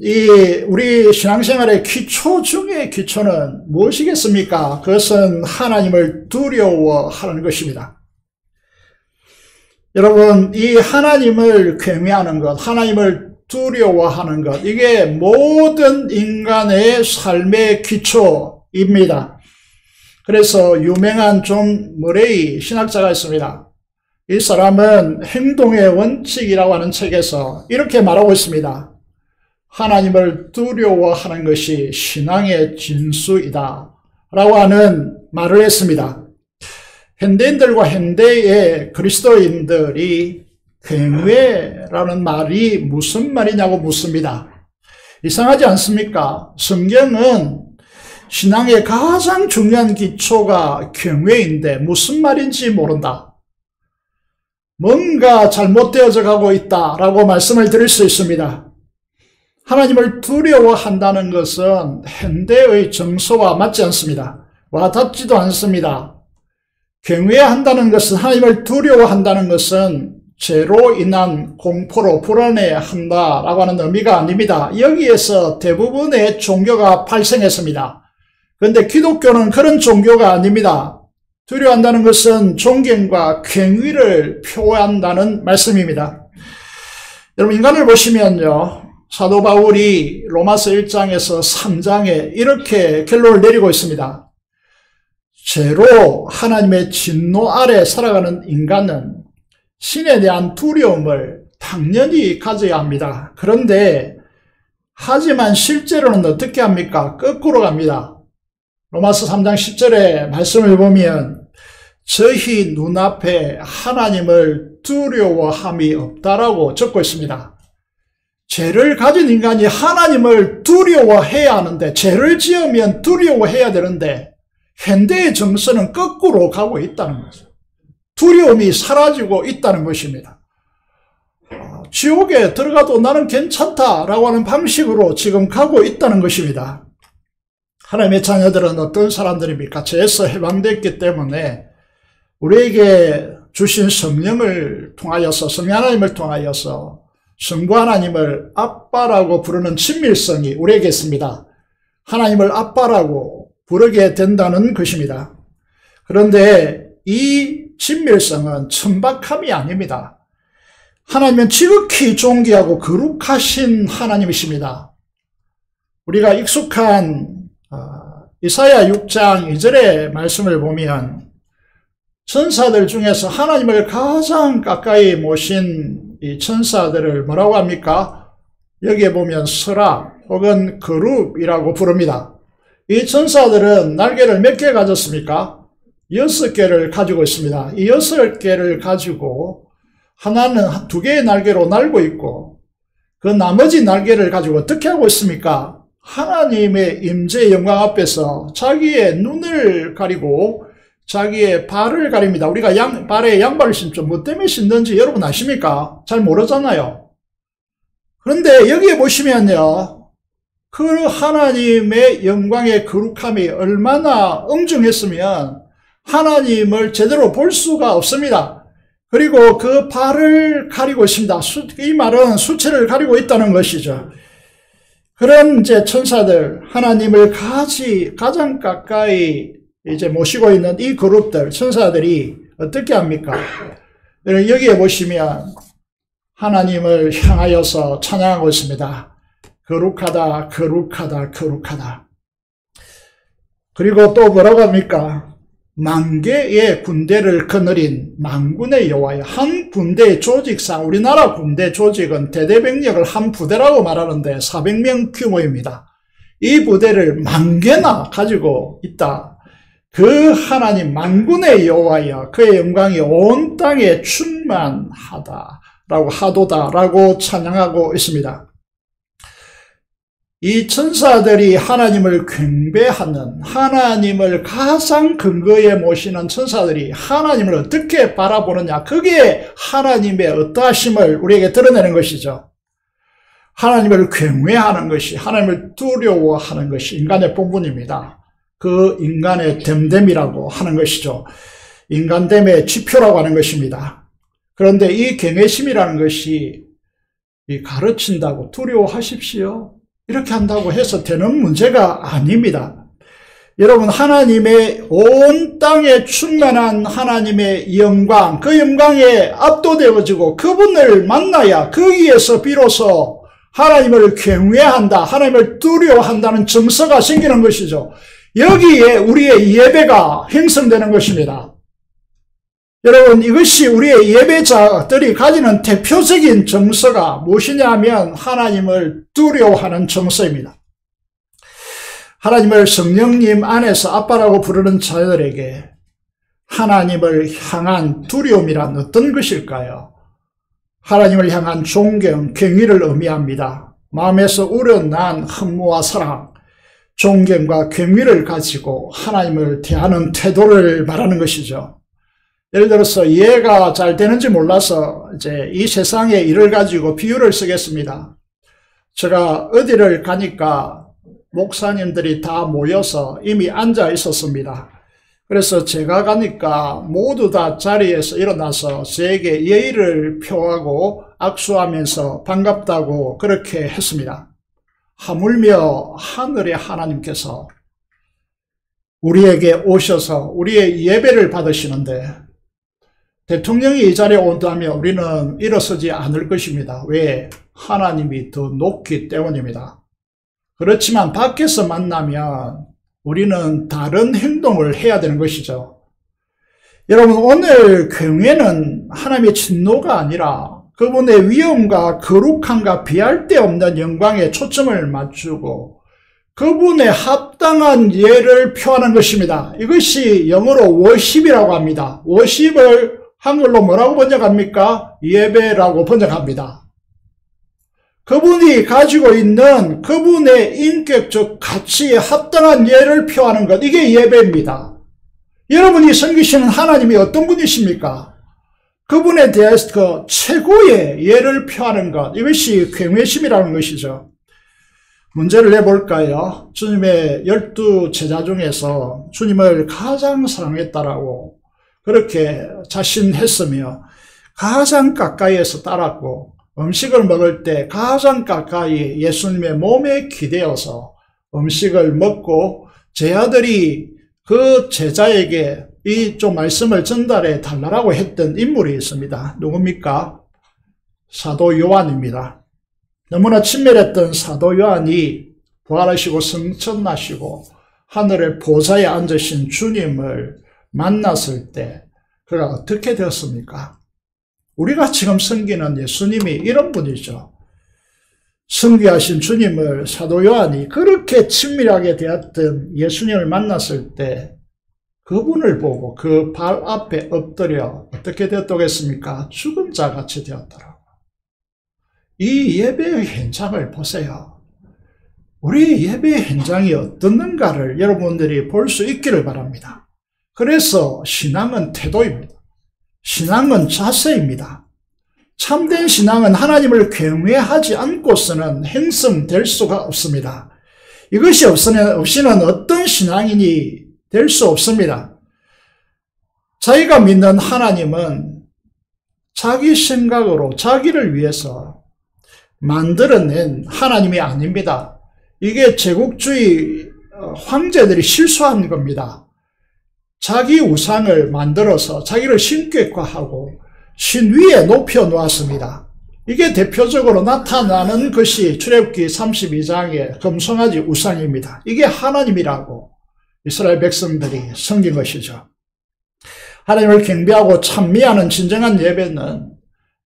우리 신앙생활의 기초 중의 기초는 무엇이겠습니까? 그것은 하나님을 두려워하는 것입니다. 여러분, 이 하나님을 경외하는 것, 하나님을 두려워하는 것, 이게 모든 인간의 삶의 기초입니다. 그래서 유명한 존 머레이 신학자가 있습니다. 이 사람은 행동의 원칙이라고 하는 책에서 이렇게 말하고 있습니다. 하나님을 두려워하는 것이 신앙의 진수이다 라고 하는 말을 했습니다. 현대인들과 현대의 그리스도인들이 경외라는 말이 무슨 말이냐고 묻습니다. 이상하지 않습니까? 성경은 신앙의 가장 중요한 기초가 경외인데 무슨 말인지 모른다. 뭔가 잘못되어져 가고 있다라고 말씀을 드릴 수 있습니다. 하나님을 두려워한다는 것은 현대의 정서와 맞지 않습니다. 와닿지도 않습니다. 경외한다는 것은, 하나님을 두려워한다는 것은 죄로 인한 공포로 불안해한다라고 하는 의미가 아닙니다. 여기에서 대부분의 종교가 발생했습니다. 그런데 기독교는 그런 종교가 아닙니다. 두려워한다는 것은 존경과 경의를 표한다는 말씀입니다. 여러분, 인간을 보시면요, 사도 바울이 로마서 1장에서 3장에 이렇게 결론을 내리고 있습니다. 죄로 하나님의 진노 아래 살아가는 인간은 신에 대한 두려움을 당연히 가져야 합니다. 그런데 하지만 실제로는 어떻게 합니까? 거꾸로 갑니다. 로마서 3장 10절의 말씀을 보면 저희 눈앞에 하나님을 두려워함이 없다라고 적고 있습니다. 죄를 가진 인간이 하나님을 두려워해야 하는데, 죄를 지으면 두려워해야 되는데 현대의 정서는 거꾸로 가고 있다는 거죠. 두려움이 사라지고 있다는 것입니다. 지옥에 들어가도 나는 괜찮다라고 하는 방식으로 지금 가고 있다는 것입니다. 하나님의 자녀들은 어떤 사람들입니까? 죄에서 해방됐기 때문에 우리에게 주신 성령을 통하여서, 성령 하나님을 통하여서 성부 하나님을 아빠라고 부르는 친밀성이 우리에게 있습니다. 하나님을 아빠라고 부르게 된다는 것입니다. 그런데 이 친밀성은 천박함이 아닙니다. 하나님은 지극히 존귀하고 거룩하신 하나님이십니다. 우리가 익숙한 이사야 6장 2절의 말씀을 보면 천사들 중에서 하나님을 가장 가까이 모신 이 천사들을 뭐라고 합니까? 여기에 보면 서랍 혹은 그룹이라고 부릅니다. 이 천사들은 날개를 몇 개 가졌습니까? 6개를 가지고 있습니다. 이 6개를 가지고 하나는 2개의 날개로 날고 있고 그 나머지 날개를 가지고 어떻게 하고 있습니까? 하나님의 임재의 영광 앞에서 자기의 눈을 가리고 자기의 발을 가립니다. 우리가 발에 양발을 신죠. 뭐 때문에 신는지 여러분 아십니까? 잘 모르잖아요. 그런데 여기에 보시면요. 그 하나님의 영광의 거룩함이 얼마나 엄중했으면 하나님을 제대로 볼 수가 없습니다. 그리고 그 발을 가리고 있습니다. 이 말은 수체를 가리고 있다는 것이죠. 그런 이제 천사들, 하나님을 가장 가까이 이제 모시고 있는 이 그룹들, 천사들이 어떻게 합니까? 여기에 보시면 하나님을 향하여서 찬양하고 있습니다. 거룩하다, 거룩하다, 거룩하다. 그리고 또 뭐라고 합니까? 만개의 군대를 거느린 만군의 여호와여. 한 군대의 조직상 우리나라 군대 조직은 대대병력을 한 부대라고 말하는데 400명 규모입니다. 이 부대를 만개나 가지고 있다. 그 하나님 만군의 여호와여 그의 영광이 온 땅에 충만하다라고 하도다라고 찬양하고 있습니다. 이 천사들이 하나님을 경배하는 하나님을 가장 근거에 모시는 천사들이 하나님을 어떻게 바라보느냐 그게 하나님의 어떠하심을 우리에게 드러내는 것이죠. 하나님을 경외하는 것이 하나님을 두려워하는 것이 인간의 본분입니다. 그 인간의 됨됨이라고 하는 것이죠. 인간됨의 지표라고 하는 것입니다. 그런데 이 경외심이라는 것이 가르친다고 두려워하십시오 이렇게 한다고 해서 되는 문제가 아닙니다. 여러분 하나님의 온 땅에 충만한 하나님의 영광 그 영광에 압도되어지고 그분을 만나야 거기에서 비로소 하나님을 경외한다 하나님을 두려워한다는 정서가 생기는 것이죠. 여기에 우리의 예배가 형성되는 것입니다. 여러분 이것이 우리의 예배자들이 가지는 대표적인 정서가 무엇이냐 하면 하나님을 두려워하는 정서입니다. 하나님을 성령님 안에서 아빠라고 부르는 자들에게 하나님을 향한 두려움이란 어떤 것일까요? 하나님을 향한 존경, 경의를 의미합니다. 마음에서 우러난 헌무와 사랑, 존경과 경의를 가지고 하나님을 대하는 태도를 말하는 것이죠. 예를 들어서 이해가 잘 되는지 몰라서 이제 이 세상의 일을 가지고 비유를 쓰겠습니다. 제가 어디를 가니까 목사님들이 다 모여서 이미 앉아 있었습니다. 그래서 제가 가니까 모두 다 자리에서 일어나서 저에게 예의를 표하고 악수하면서 반갑다고 그렇게 했습니다. 하물며 하늘의 하나님께서 우리에게 오셔서 우리의 예배를 받으시는데 대통령이 이 자리에 온다면 우리는 일어서지 않을 것입니다. 왜? 하나님이 더 높기 때문입니다. 그렇지만 밖에서 만나면 우리는 다른 행동을 해야 되는 것이죠. 여러분 오늘 경외는 하나님의 진노가 아니라 그분의 위엄과 거룩함과 비할 데 없는 영광에 초점을 맞추고 그분의 합당한 예를 표하는 것입니다. 이것이 영어로 워십이라고 합니다. 워십을 한글로 뭐라고 번역합니까? 예배라고 번역합니다. 그분이 가지고 있는 그분의 인격적 가치에 합당한 예를 표하는 것, 이게 예배입니다. 여러분이 섬기시는 하나님이 어떤 분이십니까? 그분에 대해서 그 최고의 예를 표하는 것, 이것이 경외심이라는 것이죠. 문제를 내볼까요? 주님의 12 제자 중에서 주님을 가장 사랑했다라고 그렇게 자신했으며 가장 가까이에서 따랐고 음식을 먹을 때 가장 가까이 예수님의 몸에 기대어서 음식을 먹고 제자들이 그 제자에게 이 좀 말씀을 전달해 달라고 했던 인물이 있습니다. 누굽니까? 사도 요한입니다. 너무나 친밀했던 사도 요한이 부활하시고 승천하시고 하늘의 보좌에 앉으신 주님을 만났을 때 그가 어떻게 되었습니까? 우리가 지금 섬기는 예수님이 이런 분이죠. 성귀하신 주님을 사도 요한이 그렇게 친밀하게 대했던 예수님을 만났을 때 그분을 보고 그 발 앞에 엎드려 어떻게 되었다고 했습니까? 죽은 자 같이 되었더라고요. 이 예배의 현장을 보세요. 우리 예배의 현장이 어떻는가를 여러분들이 볼 수 있기를 바랍니다. 그래서 신앙은 태도입니다. 신앙은 자세입니다. 참된 신앙은 하나님을 경외하지 않고서는 행성될 수가 없습니다. 이것이 없이는 어떤 신앙인이 될 수 없습니다. 자기가 믿는 하나님은 자기 생각으로 자기를 위해서 만들어낸 하나님이 아닙니다. 이게 제국주의 황제들이 실수한 겁니다. 자기 우상을 만들어서 자기를 신격화하고 신 위에 높여 놓았습니다. 이게 대표적으로 나타나는 것이 출애굽기 32장의 금송아지 우상입니다. 이게 하나님이라고 이스라엘 백성들이 섬긴 것이죠. 하나님을 경배하고 찬미하는 진정한 예배는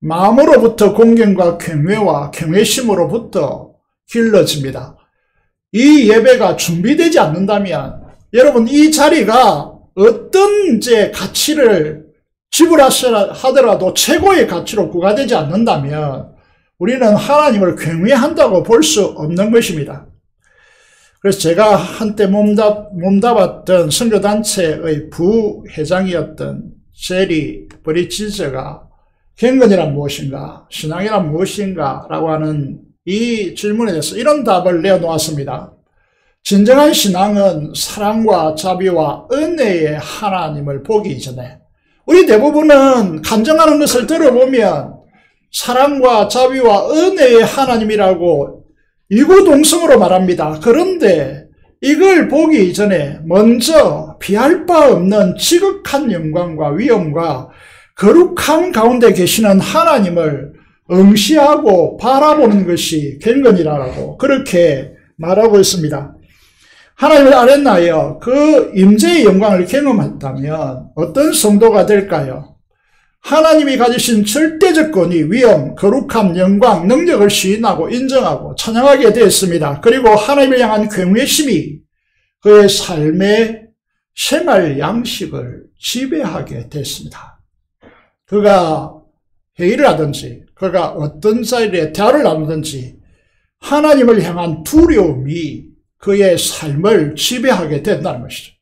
마음으로부터 공경과 경외와 경외심으로부터 길러집니다. 이 예배가 준비되지 않는다면 여러분 이 자리가 어떤 가치를 지불하더라도 최고의 가치로 부과되지 않는다면 우리는 하나님을 경외한다고 볼 수 없는 것입니다. 그래서 제가 한때 몸담았던 선교단체의 부회장이었던 제리 브리치저가 경건이란 무엇인가, 신앙이란 무엇인가 라고 하는 이 질문에 대해서 이런 답을 내어놓았습니다. 진정한 신앙은 사랑과 자비와 은혜의 하나님을 보기 이전에 우리 대부분은 간증하는 것을 들어보면 사랑과 자비와 은혜의 하나님이라고 이구동성으로 말합니다. 그런데 이걸 보기 이전에 먼저 비할 바 없는 지극한 영광과 위엄과 거룩함 가운데 계시는 하나님을 응시하고 바라보는 것이 경건이라고 그렇게 말하고 있습니다. 하나님을 알았나요? 그 임재의 영광을 경험했다면 어떤 성도가 될까요? 하나님이 가지신 절대적 권위, 위엄, 거룩함, 영광, 능력을 시인하고 인정하고 찬양하게 되었습니다. 그리고 하나님을 향한 경외심이 그의 삶의 생활 양식을 지배하게 됐습니다. 그가 회의를 하든지 그가 어떤 자리에 대화를 나누든지 하나님을 향한 두려움이 그의 삶을 지배하게 된다는 것이죠.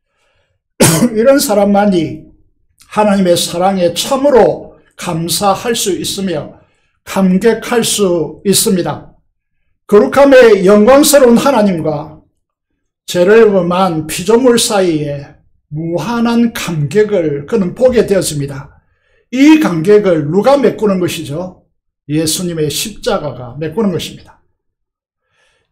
이런 사람만이 하나님의 사랑에 참으로 감사할 수 있으며 감격할 수 있습니다. 거룩함의 영광스러운 하나님과 죄를 범한 피조물 사이에 무한한 감격을 그는 보게 되었습니다. 이 감격을 누가 메꾸는 것이죠? 예수님의 십자가가 메꾸는 것입니다.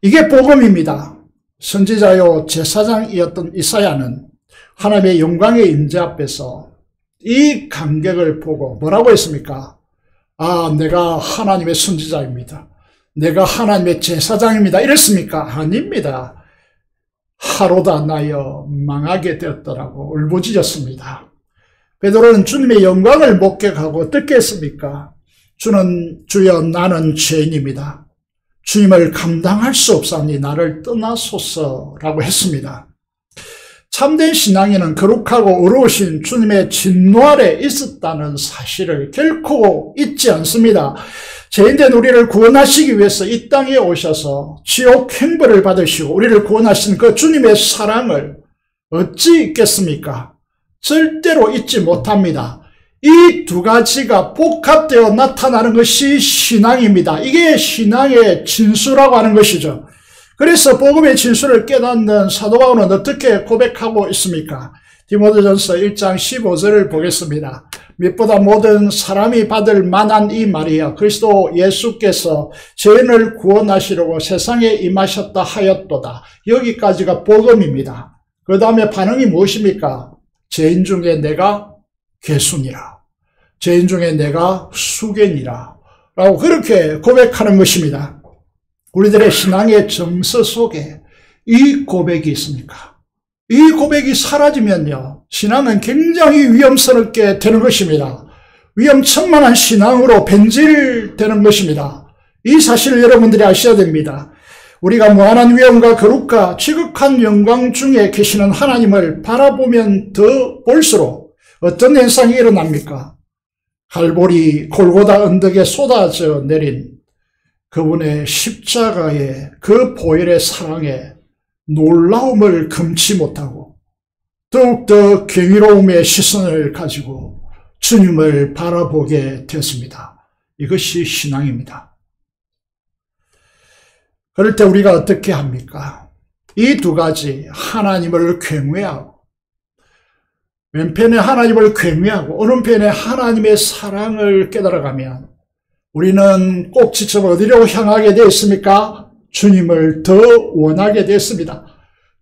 이게 복음입니다. 선지자요 제사장이었던 이사야는 하나님의 영광의 임재 앞에서 이 감격을 보고 뭐라고 했습니까? 아, 내가 하나님의 선지자입니다. 내가 하나님의 제사장입니다. 이랬습니까? 아닙니다. 하루도 안 나여 망하게 되었더라고 울부짖었습니다. 베드로는 주님의 영광을 목격하고 어떻게 했습니까? 주여 나는 죄인입니다. 주님을 감당할 수 없사니 나를 떠나소서라고 했습니다. 참된 신앙인은 거룩하고 의로우신 주님의 진노 아래 있었다는 사실을 결코 잊지 않습니다. 죄인된 우리를 구원하시기 위해서 이 땅에 오셔서 지옥 형벌을 받으시고 우리를 구원하신 그 주님의 사랑을 어찌 잊겠습니까? 절대로 잊지 못합니다. 이 두 가지가 복합되어 나타나는 것이 신앙입니다. 이게 신앙의 진수라고 하는 것이죠. 그래서 복음의 진수를 깨닫는 사도 바울은 어떻게 고백하고 있습니까? 디모데전서 1장 15절을 보겠습니다. 무엇보다 모든 사람이 받을 만한 이 말이여 그리스도 예수께서 죄인을 구원하시려고 세상에 임하셨다 하였도다. 여기까지가 복음입니다. 그 다음에 반응이 무엇입니까? 죄인 중에 내가 괴순이라. 죄인 중에 내가 수견이라. 라고 그렇게 고백하는 것입니다. 우리들의 신앙의 정서 속에 이 고백이 있습니까? 이 고백이 사라지면요, 신앙은 굉장히 위험스럽게 되는 것입니다. 위험천만한 신앙으로 변질되는 것입니다. 이 사실을 여러분들이 아셔야 됩니다. 우리가 무한한 위엄과 거룩과 지극한 영광 중에 계시는 하나님을 바라보면 더 볼수록 어떤 현상이 일어납니까? 갈보리 골고다 언덕에 쏟아져 내린 그분의 십자가의 그 보혈의 사랑에 놀라움을 금치 못하고 더욱더 경이로움의 시선을 가지고 주님을 바라보게 되었습니다. 이것이 신앙입니다. 그럴 때 우리가 어떻게 합니까? 이 두 가지, 하나님을 경외하고, 왼편에 하나님을 경외하고 오른편에 하나님의 사랑을 깨달아가면 우리는 꼭지점 어디로 향하게 되었습니까? 주님을 더 원하게 되었습니다.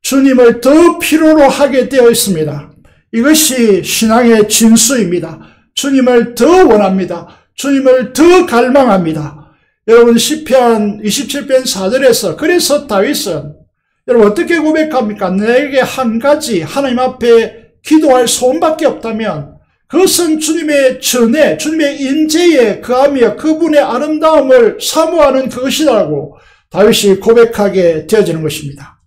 주님을 더 필요로 하게 되어 있습니다. 이것이 신앙의 진수입니다. 주님을 더 원합니다. 주님을 더 갈망합니다. 여러분 시편 27편 4절에서 그래서 다윗은 여러분 어떻게 고백합니까? 내게 한 가지 하나님 앞에 기도할 소원밖에 없다면 그것은 주님의 전에 주님의 인재에 거하며 그분의 아름다움을 사모하는 그것이라고 다윗이 고백하게 되어지는 것입니다.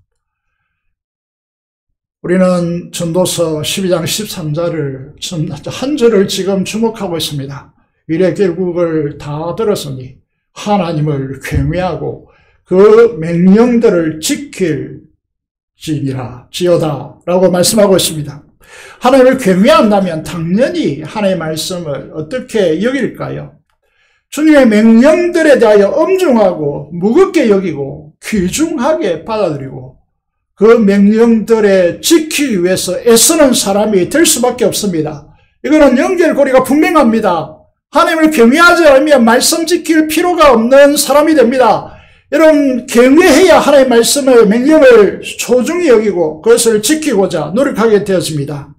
우리는 전도서 12장 13절을 한 절을 지금 주목하고 있습니다. 이래 결국을 다 들었으니 하나님을 경외하고 그 명령들을 지키지니라 라고 말씀하고 있습니다. 하나님을 경외한다면 당연히 하나님의 말씀을 어떻게 여길까요? 주님의 명령들에 대하여 엄중하고 무겁게 여기고 귀중하게 받아들이고 그 명령들에 지키기 위해서 애쓰는 사람이 될 수밖에 없습니다. 이거는 연결고리가 분명합니다. 하나님을 경외하지 않으면 말씀 지킬 필요가 없는 사람이 됩니다. 여러분 경외해야 하나님의 말씀을 명령을 소중히 여기고 그것을 지키고자 노력하게 되었습니다.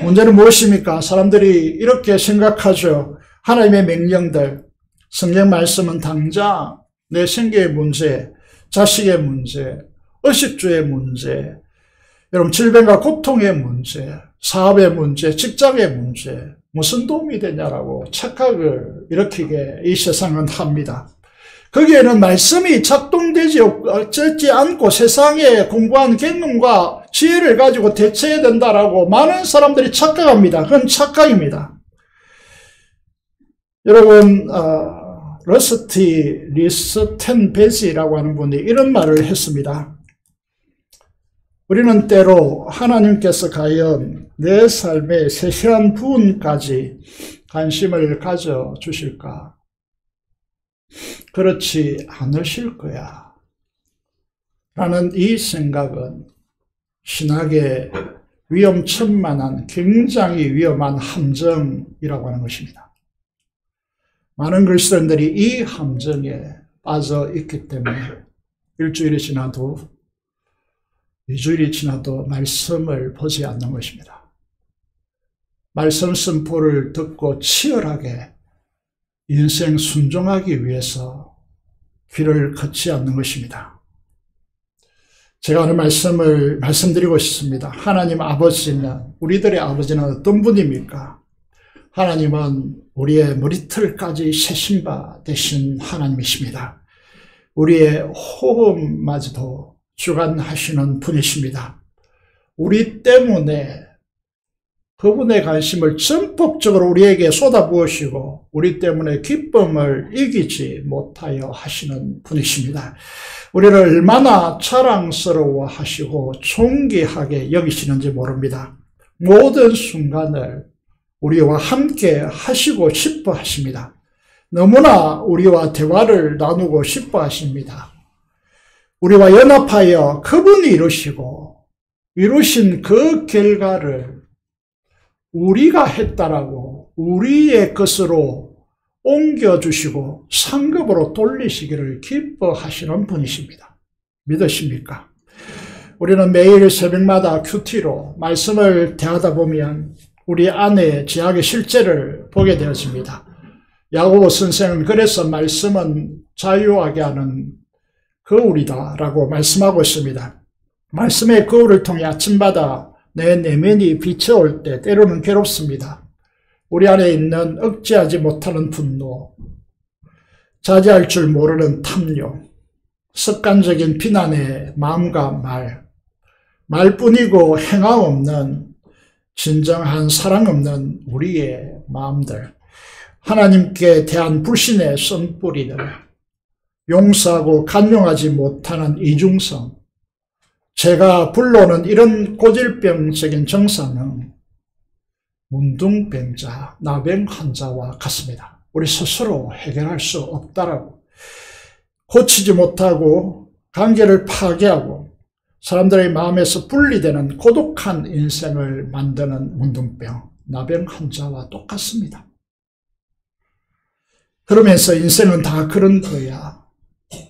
문제는 무엇입니까? 사람들이 이렇게 생각하죠. 하나님의 명령들, 성경 말씀은 당장 내 생계의 문제, 자식의 문제, 의식주의 문제, 여러분 질병과 고통의 문제, 사업의 문제, 직장의 문제, 무슨 도움이 되냐라고 착각을 일으키게 이 세상은 합니다. 거기에는 말씀이 작동되지 않고 세상에 공부한 경험과 지혜를 가지고 대처해야 된다라고 많은 사람들이 착각합니다. 그건 착각입니다. 여러분 러스티 리스텐베지라고 하는 분이 이런 말을 했습니다. 우리는 때로 하나님께서 과연 내 삶의 세세한 부분까지 관심을 가져주실까? 그렇지 않으실 거야. 라는 이 생각은 신학의 위험천만한 굉장히 위험한 함정이라고 하는 것입니다. 많은 그리스도인들이 이 함정에 빠져 있기 때문에 일주일이 지나도 2주일이 지나도 말씀을 보지 않는 것입니다. 말씀 선포를 듣고 치열하게 인생 순종하기 위해서 귀를 걷지 않는 것입니다. 제가 오늘 말씀을 말씀드리고 싶습니다. 하나님 아버지는, 우리들의 아버지는 어떤 분입니까? 하나님은 우리의 머리털까지 세신 바 되신 하나님이십니다. 우리의 호흡마저도 주관하시는 분이십니다. 우리 때문에 그분의 관심을 전폭적으로 우리에게 쏟아부으시고 우리 때문에 기쁨을 이기지 못하여 하시는 분이십니다. 우리를 얼마나 자랑스러워 하시고 존귀하게 여기시는지 모릅니다. 모든 순간을 우리와 함께 하시고 싶어 하십니다. 너무나 우리와 대화를 나누고 싶어 하십니다. 우리와 연합하여 그분이 이루신 그 결과를 우리가 했다라고 우리의 것으로 옮겨주시고 상급으로 돌리시기를 기뻐하시는 분이십니다. 믿으십니까? 우리는 매일 새벽마다 큐티로 말씀을 대하다 보면 우리 안에 제약의 실제를 보게 되었습니다. 야고보 선생은 그래서 말씀은 자유하게 하는 거울이다라고 말씀하고 있습니다. 말씀의 거울을 통해 아침마다 내 내면이 비춰올 때 때로는 괴롭습니다. 우리 안에 있는 억제하지 못하는 분노, 자제할 줄 모르는 탐욕, 습관적인 비난의 마음과 말뿐이고 행함 없는 진정한 사랑 없는 우리의 마음들, 하나님께 대한 불신의 쓴뿌리들, 용서하고 간용하지 못하는 이중성, 제가 불러오는 이런 고질병적인 정상은 문둥병자, 나병 환자와 같습니다. 우리 스스로 해결할 수 없다라고, 고치지 못하고 관계를 파괴하고 사람들의 마음에서 분리되는 고독한 인생을 만드는 문둥병, 나병 환자와 똑같습니다. 그러면서 인생은 다 그런 거야.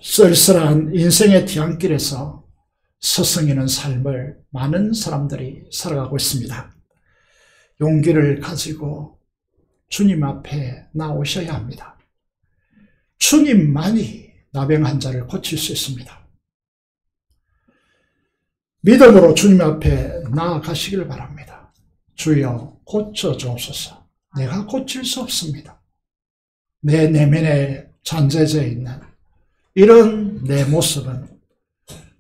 쓸쓸한 인생의 뒤안길에서 서성이는 삶을 많은 사람들이 살아가고 있습니다. 용기를 가지고 주님 앞에 나오셔야 합니다. 주님만이 나병 환자를 고칠 수 있습니다. 믿음으로 주님 앞에 나아가시길 바랍니다. 주여 고쳐주옵소서. 내가 고칠 수 없습니다. 내 내면에 잔재져 있는 이런 내 모습은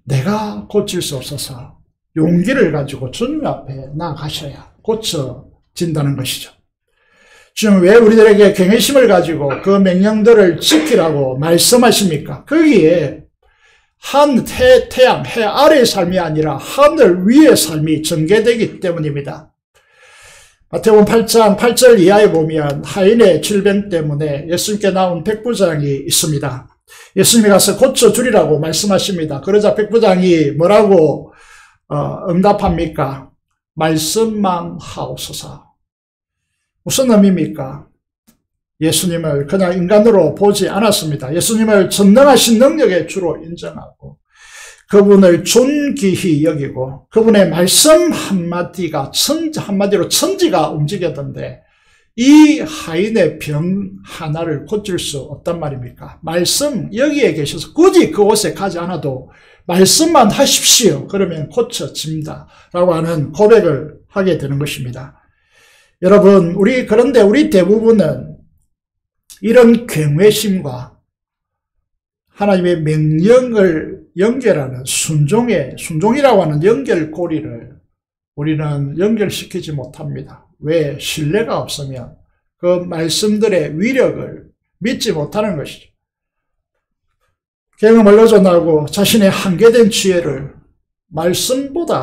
내가 고칠 수 없어서 용기를 가지고 주님 앞에 나아가셔야 고쳐진다는 것이죠. 지금 왜 우리들에게 경외심을 가지고 그 명령들을 지키라고 말씀하십니까? 거기에 태양, 해 아래의 삶이 아니라 하늘 위의 삶이 전개되기 때문입니다. 마태복음 8장 8절 이하에 보면 하인의 질병 때문에 예수님께 나온 백부장이 있습니다. 예수님이 가서 고쳐주리라고 말씀하십니다. 그러자 백부장이 뭐라고 응답합니까? 말씀만 하옵소서. 무슨 의미입니까? 예수님을 그냥 인간으로 보지 않았습니다. 예수님을 전능하신 능력의 주로 인정하고 그분을 존귀히 여기고 그분의 말씀 한마디가 한마디로 천지가 움직였던데 이 하인의 병 하나를 고칠 수 없단 말입니까? 말씀 여기에 계셔서 굳이 그곳에 가지 않아도 말씀만 하십시오. 그러면 고쳐집니다. 라고 하는 고백을 하게 되는 것입니다. 여러분, 그런데 우리 대부분은 이런 경외심과 하나님의 명령을 연결하는 순종이라고 하는 연결고리를 우리는 연결시키지 못합니다. 왜? 신뢰가 없으면 그 말씀들의 위력을 믿지 못하는 것이죠. 경험을 얻어나고 자신의 한계된 지혜를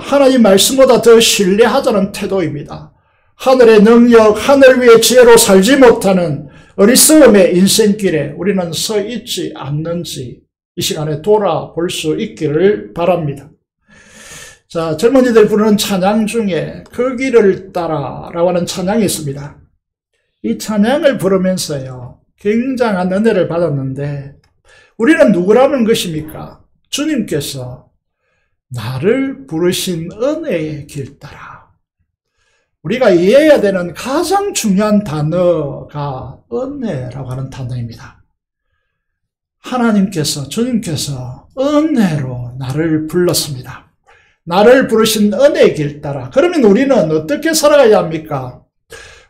하나님 말씀보다 더 신뢰하자는 태도입니다. 하늘의 능력, 하늘 위의 지혜로 살지 못하는 어리석음의 인생길에 우리는 서 있지 않는지 이 시간에 돌아볼 수 있기를 바랍니다. 자, 젊은이들 부르는 찬양 중에 그 길을 따라라고 하는 찬양이 있습니다. 이 찬양을 부르면서요, 굉장한 은혜를 받았는데 우리는 누구라는 것입니까? 주님께서 나를 부르신 은혜의 길 따라. 우리가 이해해야 되는 가장 중요한 단어가 은혜라고 하는 단어입니다. 주님께서 은혜로 나를 불렀습니다. 나를 부르신 은혜의 길 따라. 그러면 우리는 어떻게 살아가야 합니까?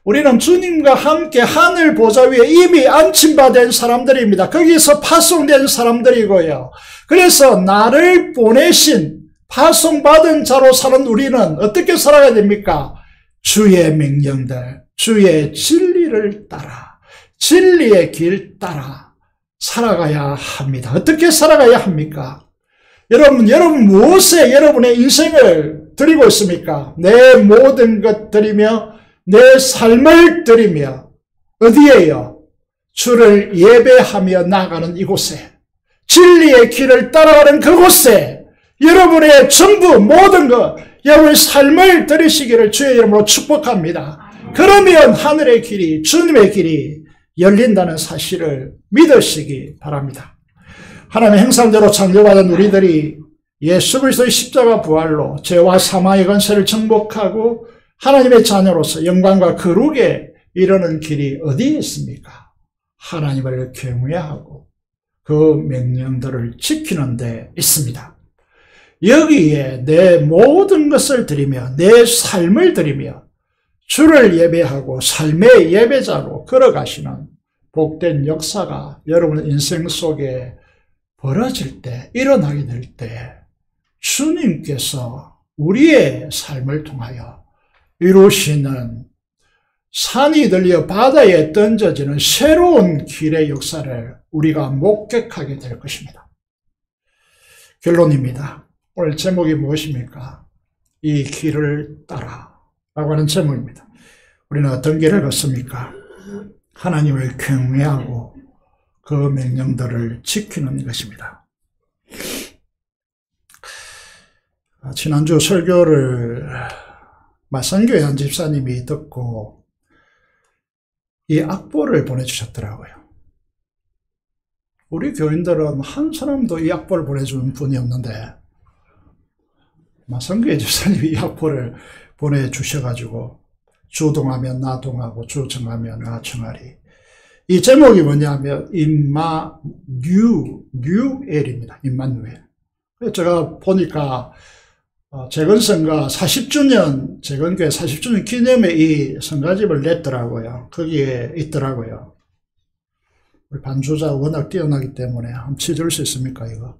우리는 주님과 함께 하늘 보좌 위에 이미 안침받은 사람들입니다. 거기서 파송된 사람들이고요. 그래서 나를 보내신 파송받은 자로 사는 우리는 어떻게 살아가야 됩니까? 주의 명령들, 주의 진리를 따라, 진리의 길 따라 살아가야 합니다. 어떻게 살아가야 합니까? 여러분 무엇에 여러분의 인생을 드리고 있습니까? 내 모든 것 드리며 내 삶을 드리며 어디에요? 주를 예배하며 나아가는 이곳에, 진리의 길을 따라가는 그곳에 여러분의 전부 모든 것, 여러분의 삶을 드리시기를 주의 이름으로 축복합니다. 그러면 하늘의 길이, 주님의 길이 열린다는 사실을 믿으시기 바랍니다. 하나님의 형상대로 창조받은 우리들이 예수 그리스도의 십자가 부활로 죄와 사망의 권세를 정복하고 하나님의 자녀로서 영광과 거룩에 이르는 길이 어디에 있습니까? 하나님을 경외하고 그 명령들을 지키는 데 있습니다. 여기에 내 모든 것을 드리며 내 삶을 드리며 주를 예배하고 삶의 예배자로 걸어가시는 복된 역사가 여러분 인생 속에 벌어질 때, 일어나게 될 때 주님께서 우리의 삶을 통하여 이루시는 산이 들려 바다에 던져지는 새로운 길의 역사를 우리가 목격하게 될 것입니다. 결론입니다. 오늘 제목이 무엇입니까? 이 길을 따라 라고 하는 제목입니다. 우리는 어떤 길을 걷습니까? 하나님을 경외하고 그 명령들을 지키는 것입니다. 지난주 설교를 마산교회 한 집사님이 듣고 이 악보를 보내주셨더라고요. 우리 교인들은 한 사람도 이 악보를 보내준 분이 없는데 마산교회 집사님이 이 악보를 보내주셔가지고 주 동하면 나 동하고 주 정하면 나 정하리. 이 제목이 뭐냐면 임마누엘입니다. 임마누엘. 제가 보니까 재건성가 40주년, 재건교회 40주년 기념에 이 성가집을 냈더라고요. 거기에 있더라고요. 우리 반주자 워낙 뛰어나기 때문에 한번 치줄 수 있습니까, 이거?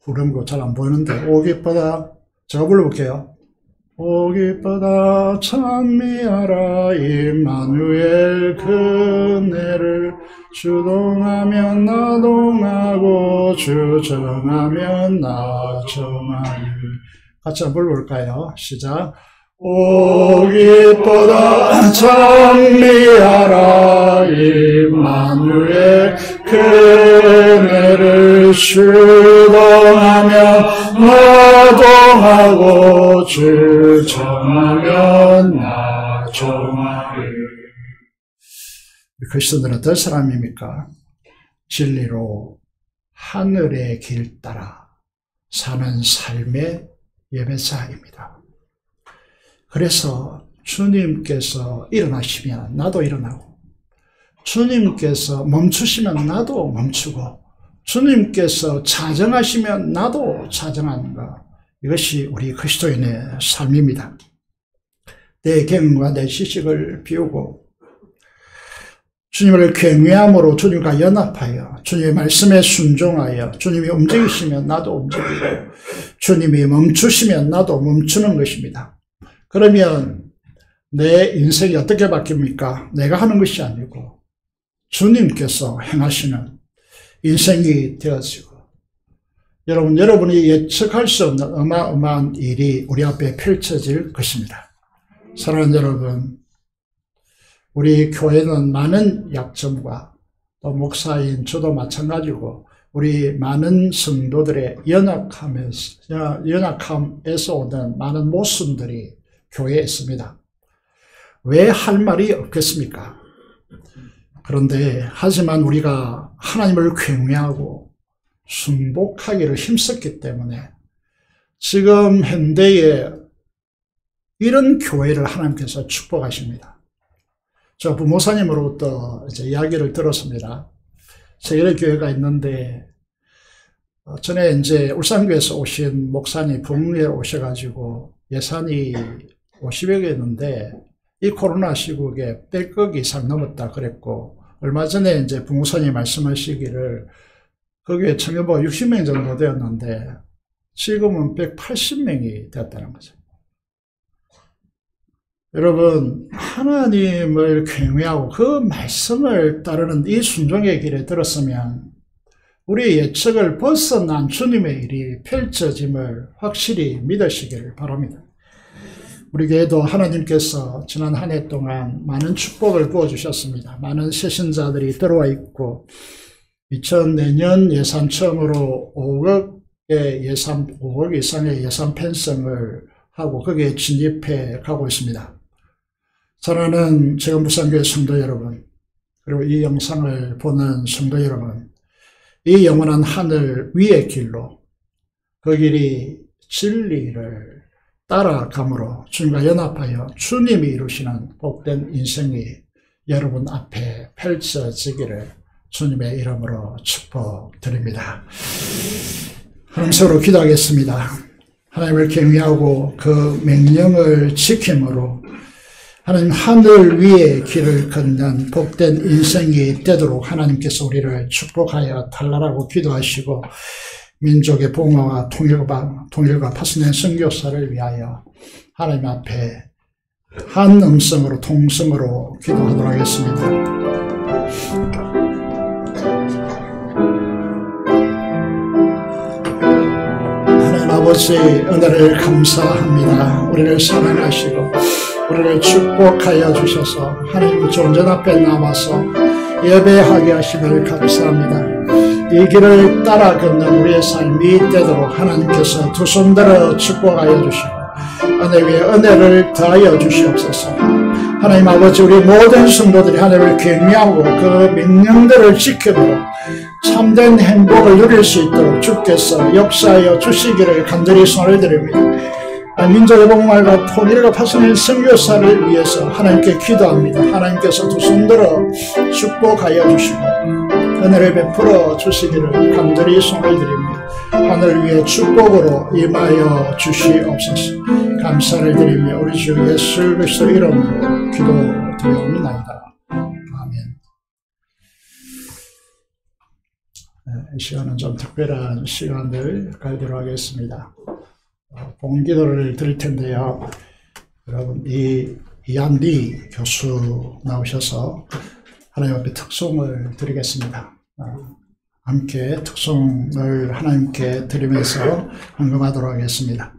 후렴구 잘 안 보이는데. 오 기쁘다. 제가 불러볼게요. 오 기쁘다 찬미하라 임마누엘 그네를 주동하면 나 동하고 주정하면 나 정하리. 같이 한번 불러볼까요? 시작. 오 기쁘다 찬미하라 임마누엘 그네를 주동하면 나 동하고 주 정하면 나 정하리. 그리스도인들은 어떤 사람입니까? 진리로 하늘의 길 따라 사는 삶의 예배자입니다. 그래서 주님께서 일어나시면 나도 일어나고, 주님께서 멈추시면 나도 멈추고, 주님께서 자정하시면 나도 자정하는 것, 이것이 우리 그리스도인의 삶입니다. 내 경과 내 지식을 비우고 주님을 경외함으로 주님과 연합하여 주님의 말씀에 순종하여 주님이 움직이시면 나도 움직이고 주님이 멈추시면 나도 멈추는 것입니다. 그러면 내 인생이 어떻게 바뀝니까? 내가 하는 것이 아니고 주님께서 행하시는 인생이 되어지고, 여러분이 예측할 수 없는 어마어마한 일이 우리 앞에 펼쳐질 것입니다. 사랑하는 여러분, 우리 교회는 많은 약점과 또 목사인 저도 마찬가지고 우리 많은 성도들의 연약함에서 오는 많은 모순들이 교회에 있습니다. 왜 할 말이 없겠습니까? 그런데 하지만 우리가 하나님을 경외하고 순복하기를 힘썼기 때문에 지금 현대에 이런 교회를 하나님께서 축복하십니다. 저 부모사님으로부터 이제 이야기를 들었습니다. 세계의 교회가 있는데 전에 이제 울산교회에서 오신 목사님 부흥회에 오셔가지고 예산이 50여 개였는데 이 코로나 시국에 100억 이상 넘었다 그랬고, 얼마 전에 이제 부목사님이 말씀하시기를 거기에 청년부가 60명 정도 되었는데 지금은 180명이 되었다는 거죠. 여러분, 하나님을 경외하고 그 말씀을 따르는 이 순종의 길에 들었으면 우리의 예측을 벗어난 주님의 일이 펼쳐짐을 확실히 믿으시기를 바랍니다. 우리 교회도 하나님께서 지난 한 해 동안 많은 축복을 부어주셨습니다. 많은 새신자들이 들어와 있고 2004년 예산 처음으로 5억 이상의 예산 편성을 하고 거기에 진입해 가고 있습니다. 사랑하는 재건부산교회 성도 여러분, 그리고 이 영상을 보는 성도 여러분, 이 영원한 하늘 위의 길로 그 길이 진리를 따라감으로 주님과 연합하여 주님이 이루시는 복된 인생이 여러분 앞에 펼쳐지기를 주님의 이름으로 축복드립니다. 하나님 서로 기도하겠습니다. 하나님을 경외하고 그 명령을 지킴으로 하나님 하늘 위에 길을 걷는 복된 인생이 되도록 하나님께서 우리를 축복하여 달라라고 기도하시고 민족의 봉화와 통일과 파손된 선교사를 위하여 하나님 앞에 한 음성으로 통성으로 기도하도록 하겠습니다. 하나님 아버지 은혜를 감사합니다. 우리를 사랑하시고 우리를 축복하여 주셔서 하나님 존전 앞에 남아서 예배하게 하심을 감사합니다. 이 길을 따라 걷는 우리의 삶이 되도록 하나님께서 두 손 들어 축복하여 주시고 은혜 위에 은혜를 더하여 주시옵소서. 하나님 아버지 우리 모든 성도들이 하나님을 경외하고 그 명령들을 지킴으로 참된 행복을 누릴 수 있도록 주께서 역사하여 주시기를 간절히 손을 드립니다. 민족의 복음과 통일과 파손된 선교사를 위해서 하나님께 기도합니다. 하나님께서 두 손 들어 축복하여 주시고 은혜를 베풀어 주시기를 간절히 손을 드립니다. 하늘 위에 축복으로 임하여 주시옵소서. 감사를 드리며 우리 주 예수 그리스도 이름으로 기도드리옵나이다. 아멘. 이 시간은 좀 특별한 시간을 갖도록 하겠습니다. 봉기도를 드릴 텐데요. 여러분 이한리 교수 나오셔서 하나님 앞에 특송을 드리겠습니다. 함께 특송을 하나님께 드리면서 헌금하도록 하겠습니다.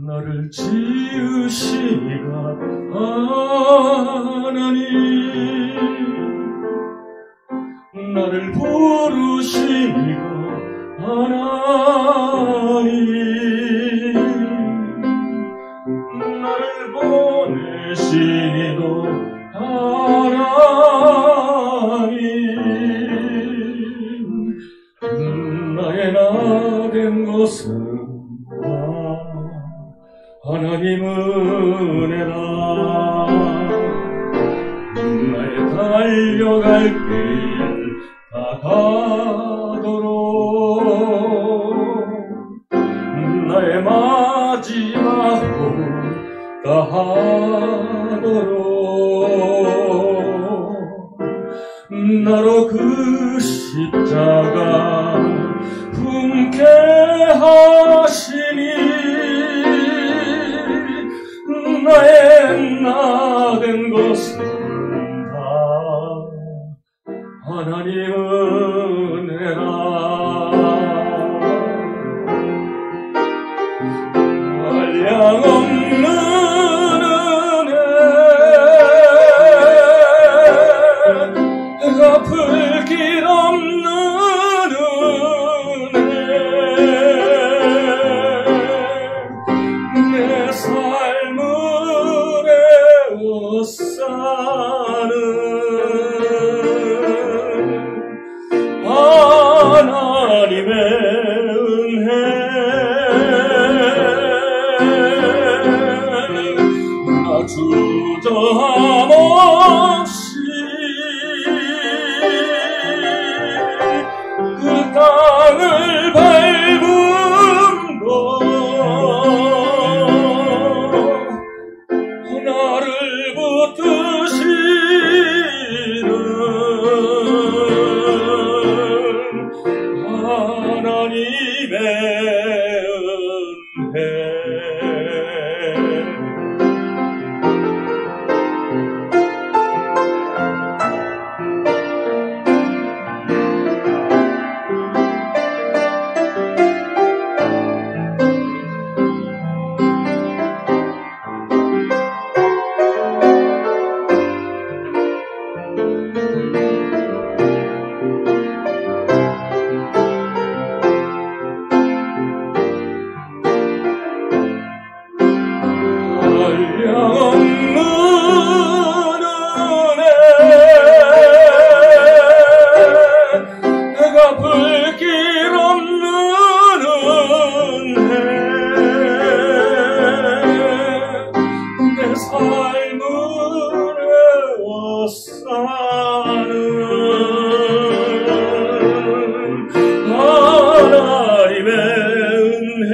나를 지으시가 하나님, 나를 부르시니가 하나님, 나를 보내시니도 하나님, 나의 나 된 것은 하나님 은혜라. 나의 달려갈 길 다가도록 나의 마지막으로 다하도록 나로 그 십자가 품게 하시니 나의 나 된 것은 다 하나님 은혜라. 한량없는 은혜, 갚을 길 없는 은혜, 내 삶을 사는 하나님의 은혜, 나 주저함 없이 그 땅을 밟음으로 나를 붙드시는 하나님의 은혜. 불길 없는 은혜 내 삶을 애워싸는 하나님의 은혜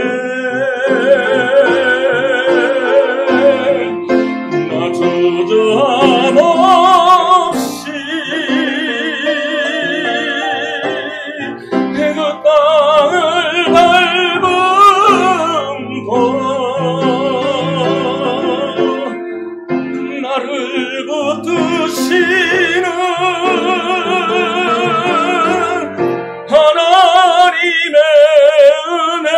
나 주저함 없이 그 땅을 밟음고 나를 붙드시는 하나님의 은혜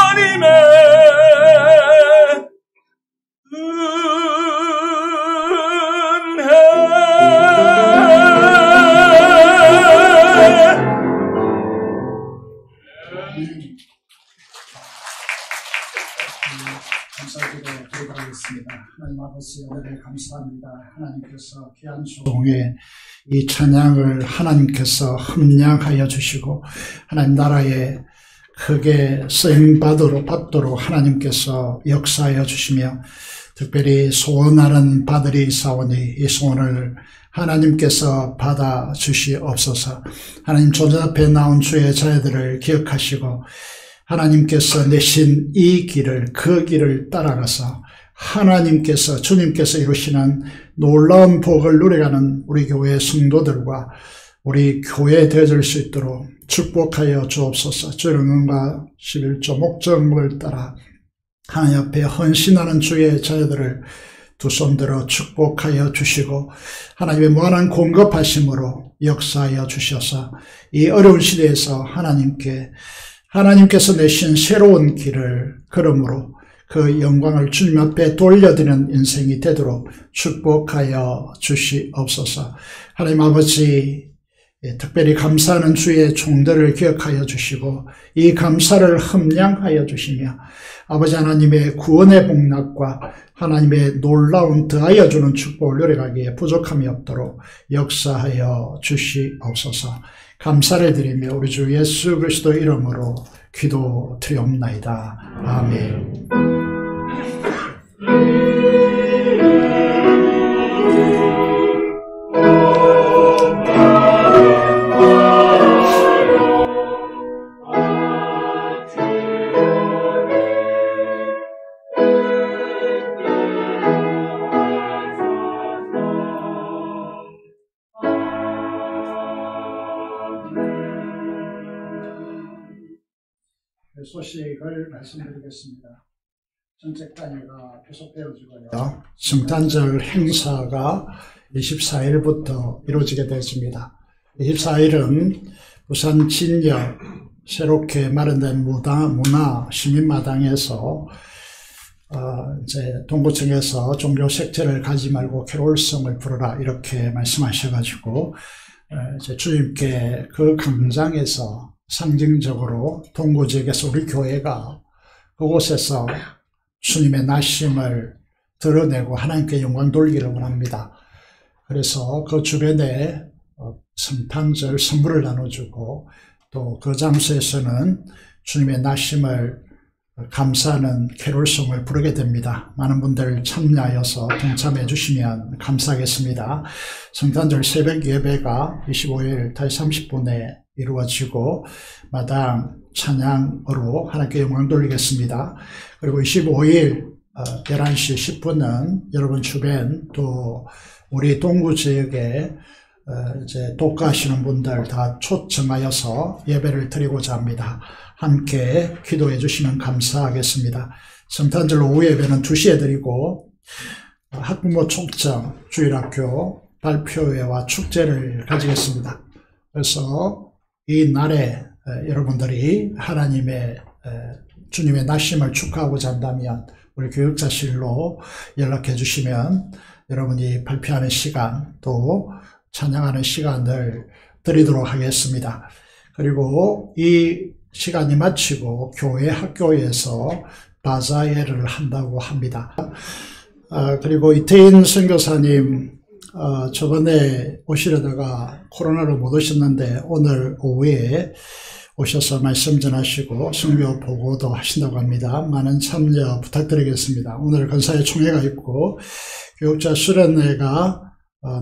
하나님의 은혜 감사기도 드리겠습니다. 하나님 아버지 은혜를 감사합니다. 하나님께서 귀한 소동에 이 찬양을 하나님께서 함량하여 주시고 하나님 나라에 크게 쓰임받도록 하나님께서 역사하여 주시며 특별히 소원하는 바들이 있사오니 이 소원을 하나님께서 받아 주시옵소서. 하나님 존재 앞에 나온 주의 자녀들을 기억하시고 하나님께서 내신 이 길을 그 길을 따라가서 하나님께서 주님께서 이루시는 놀라운 복을 누려가는 우리 교회 성도들과 우리 교회 되어질 수 있도록 축복하여 주옵소서. 주의 응원과 11조 목적을 따라 하나님 앞에 헌신하는 주의 자녀들을 두 손 들어 축복하여 주시고 하나님의 무한한 공급하심으로 역사하여 주셔서 이 어려운 시대에서 하나님께서 내신 새로운 길을 걸음으로 그 영광을 주님 앞에 돌려드리는 인생이 되도록 축복하여 주시옵소서. 하나님 아버지 특별히 감사하는 주의 종들을 기억하여 주시고 이 감사를 함량하여 주시며 아버지 하나님의 구원의 복락과 하나님의 놀라운 더하여 주는 축복을 누려가기에 부족함이 없도록 역사하여 주시옵소서. 감사를 드리며 우리 주 예수 그리스도 이름으로 기도드리옵나이다. 아멘. 소식을 말씀드리겠습니다. 정책 단위가 계속되어지고요. 성탄절 행사가 24일부터 이루어지게 되었습니다. 24일은 부산 진역 새롭게 마련된 문화 시민마당에서 이제 동구청에서 종교 색채를 가지 말고 캐롤성을 부르라 이렇게 말씀하셔가지고 이제 주님께 그 광장에서 상징적으로 동구 지역에서 우리 교회가 그곳에서 주님의 나심을 드러내고 하나님께 영광 돌리기를 원합니다. 그래서 그 주변에 성탄절 선물을 나눠주고 또 그 장소에서는 주님의 나심을 감사하는 캐롤송을 부르게 됩니다. 많은 분들 참여하여서 동참해 주시면 감사하겠습니다. 성탄절 새벽 예배가 25일 30분에 이루어지고 마당 찬양으로 하나님께 영광 돌리겠습니다. 그리고 25일 11시 10분은 여러분 주변 또 우리 동구 지역에 이제 독가하시는 분들 다 초청하여서 예배를 드리고자 합니다. 함께 기도해 주시면 감사하겠습니다. 성탄절 오후 예배는 2시에 드리고 학부모 총청 주일학교 발표회와 축제를 가지겠습니다. 그래서 이 날에 여러분들이 하나님의 주님의 나심을 축하하고자 한다면 우리 교육자실로 연락해 주시면 여러분이 발표하는 시간 또 찬양하는 시간을 드리도록 하겠습니다. 그리고 이 시간이 마치고 교회 학교에서 바자회를 한다고 합니다. 그리고 이태인 선교사님 저번에 오시려다가 코로나로 못 오셨는데 오늘 오후에 오셔서 말씀 전하시고 선교 보고도 하신다고 합니다. 많은 참여 부탁드리겠습니다. 오늘 건사회 총회가 있고 교육자 수련회가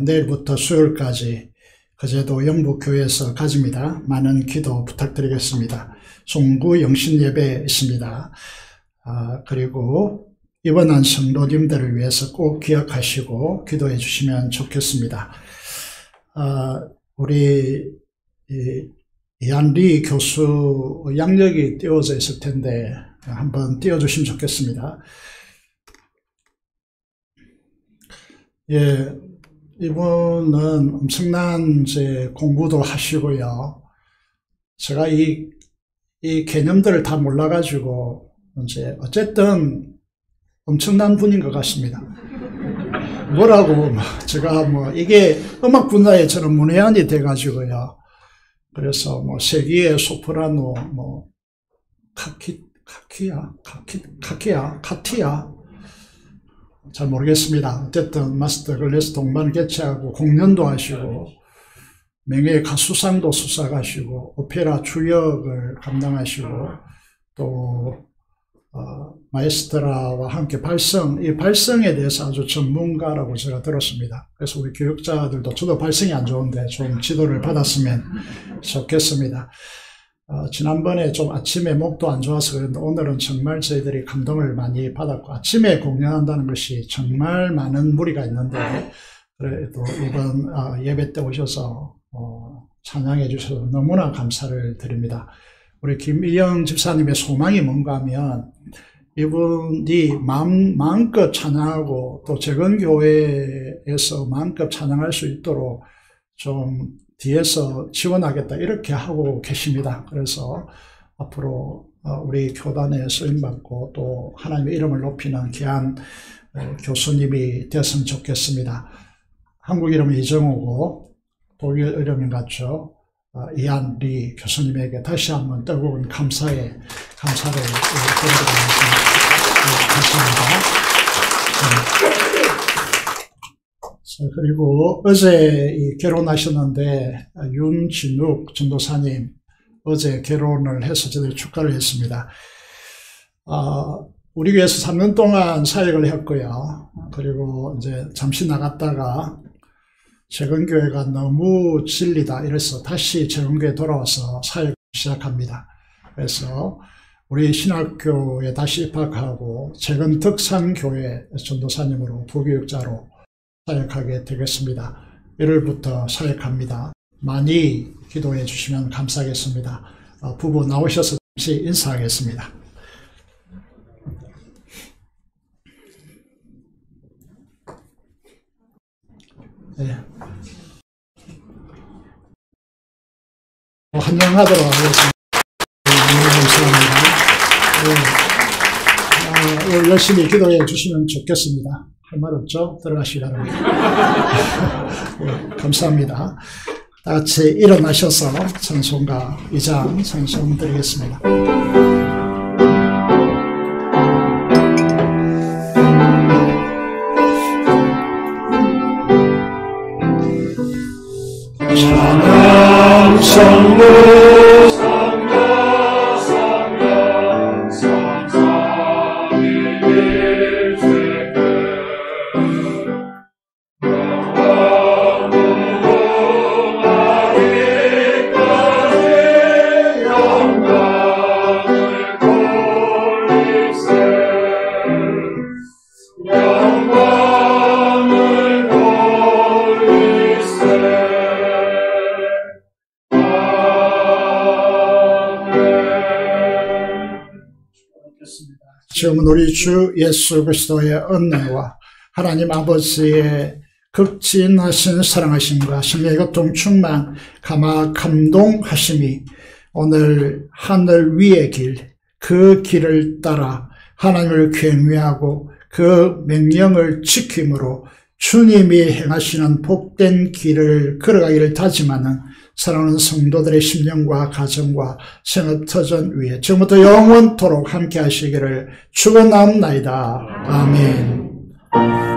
내일부터 수요일까지 그제도 영북교회에서 가집니다. 많은 기도 부탁드리겠습니다. 송구 영신예배 있습니다. 그리고 입원한 성도님들을 위해서 꼭 기억하시고 기도해 주시면 좋겠습니다. 우리 이한리 교수 양력이 띄워져 있을 텐데 한번 띄워주시면 좋겠습니다. 예, 이분은 엄청난 이제 공부도 하시고요. 제가 이 개념들을 다 몰라가지고 이제 어쨌든 엄청난 분인 것 같습니다. 뭐라고 제가 이게 음악 분야에 저는 문외한이 돼가지고요. 그래서 세기의 소프라노 카티아 잘 모르겠습니다. 어쨌든 마스터 글래스 동반 개최하고 공연도 하시고 명예 가수상도 수상하시고 오페라 주역을 감당하시고 또 마에스트라와 함께 이 발성에 대해서 아주 전문가라고 제가 들었습니다. 그래서 우리 교육자들도 저도 발성이 안 좋은데 좀 지도를 받았으면 좋겠습니다. 지난번에 좀 아침에 목도 안 좋아서 그런데 오늘은 정말 저희들이 감동을 많이 받았고 아침에 공연한다는 것이 정말 많은 무리가 있는데 그래도 이번 예배 때 오셔서 찬양해 주셔서 너무나 감사를 드립니다. 우리 김이영 집사님의 소망이 뭔가 하면 이분이 마음껏 찬양하고 또 재건교회에서 마음껏 찬양할 수 있도록 좀 뒤에서 지원하겠다 이렇게 하고 계십니다. 그래서 앞으로 우리 교단에 쓰임받고 또 하나님의 이름을 높이는 귀한 교수님이 되었으면 좋겠습니다. 한국 이름은 이정호고 독일 이름인 같죠. 이한리 교수님에게 다시 한번 뜨거운 감사를 드리겠습니다. 그리고 어제 결혼하셨는데 윤진욱 전도사님 어제 결혼을 해서 저희들이 축하를 했습니다. 우리 교회에서 3년 동안 사역을 했고요. 그리고 이제 잠시 나갔다가 재건교회가 너무 진리다 이래서 다시 재건교회에 돌아와서 사역을 시작합니다. 그래서 우리 신학교에 다시 입학하고 재건특산교회 전도사님으로 부교육자로 사역하게 되겠습니다. 1월부터 사역합니다. 많이 기도해 주시면 감사하겠습니다. 부부 나오셔서 다시 인사하겠습니다. 네. 환영하도록 하겠습니다. 감사합니다. 열심히 기도해 주시면 좋겠습니다. 할 말 없죠? 들어가시기 바랍니다. 감사합니다. 다 같이 일어나셔서 찬송가 2장 찬송 드리겠습니다. 찬양 성부 지금은 우리 주 예수 그리스도의 은혜와 하나님 아버지의 극진하신 사랑하심과 성령의 교통 충만 감동하심이 오늘 하늘 위의 길, 그 길을 따라 하나님을 경외하고 그 명령을 지킴으로 주님이 행하시는 복된 길을 걸어가기를 다짐하는 사랑하는 성도들의 심령과 가정과 생업터전 위에 지금부터 영원토록 함께 하시기를 축원합니다. 아멘.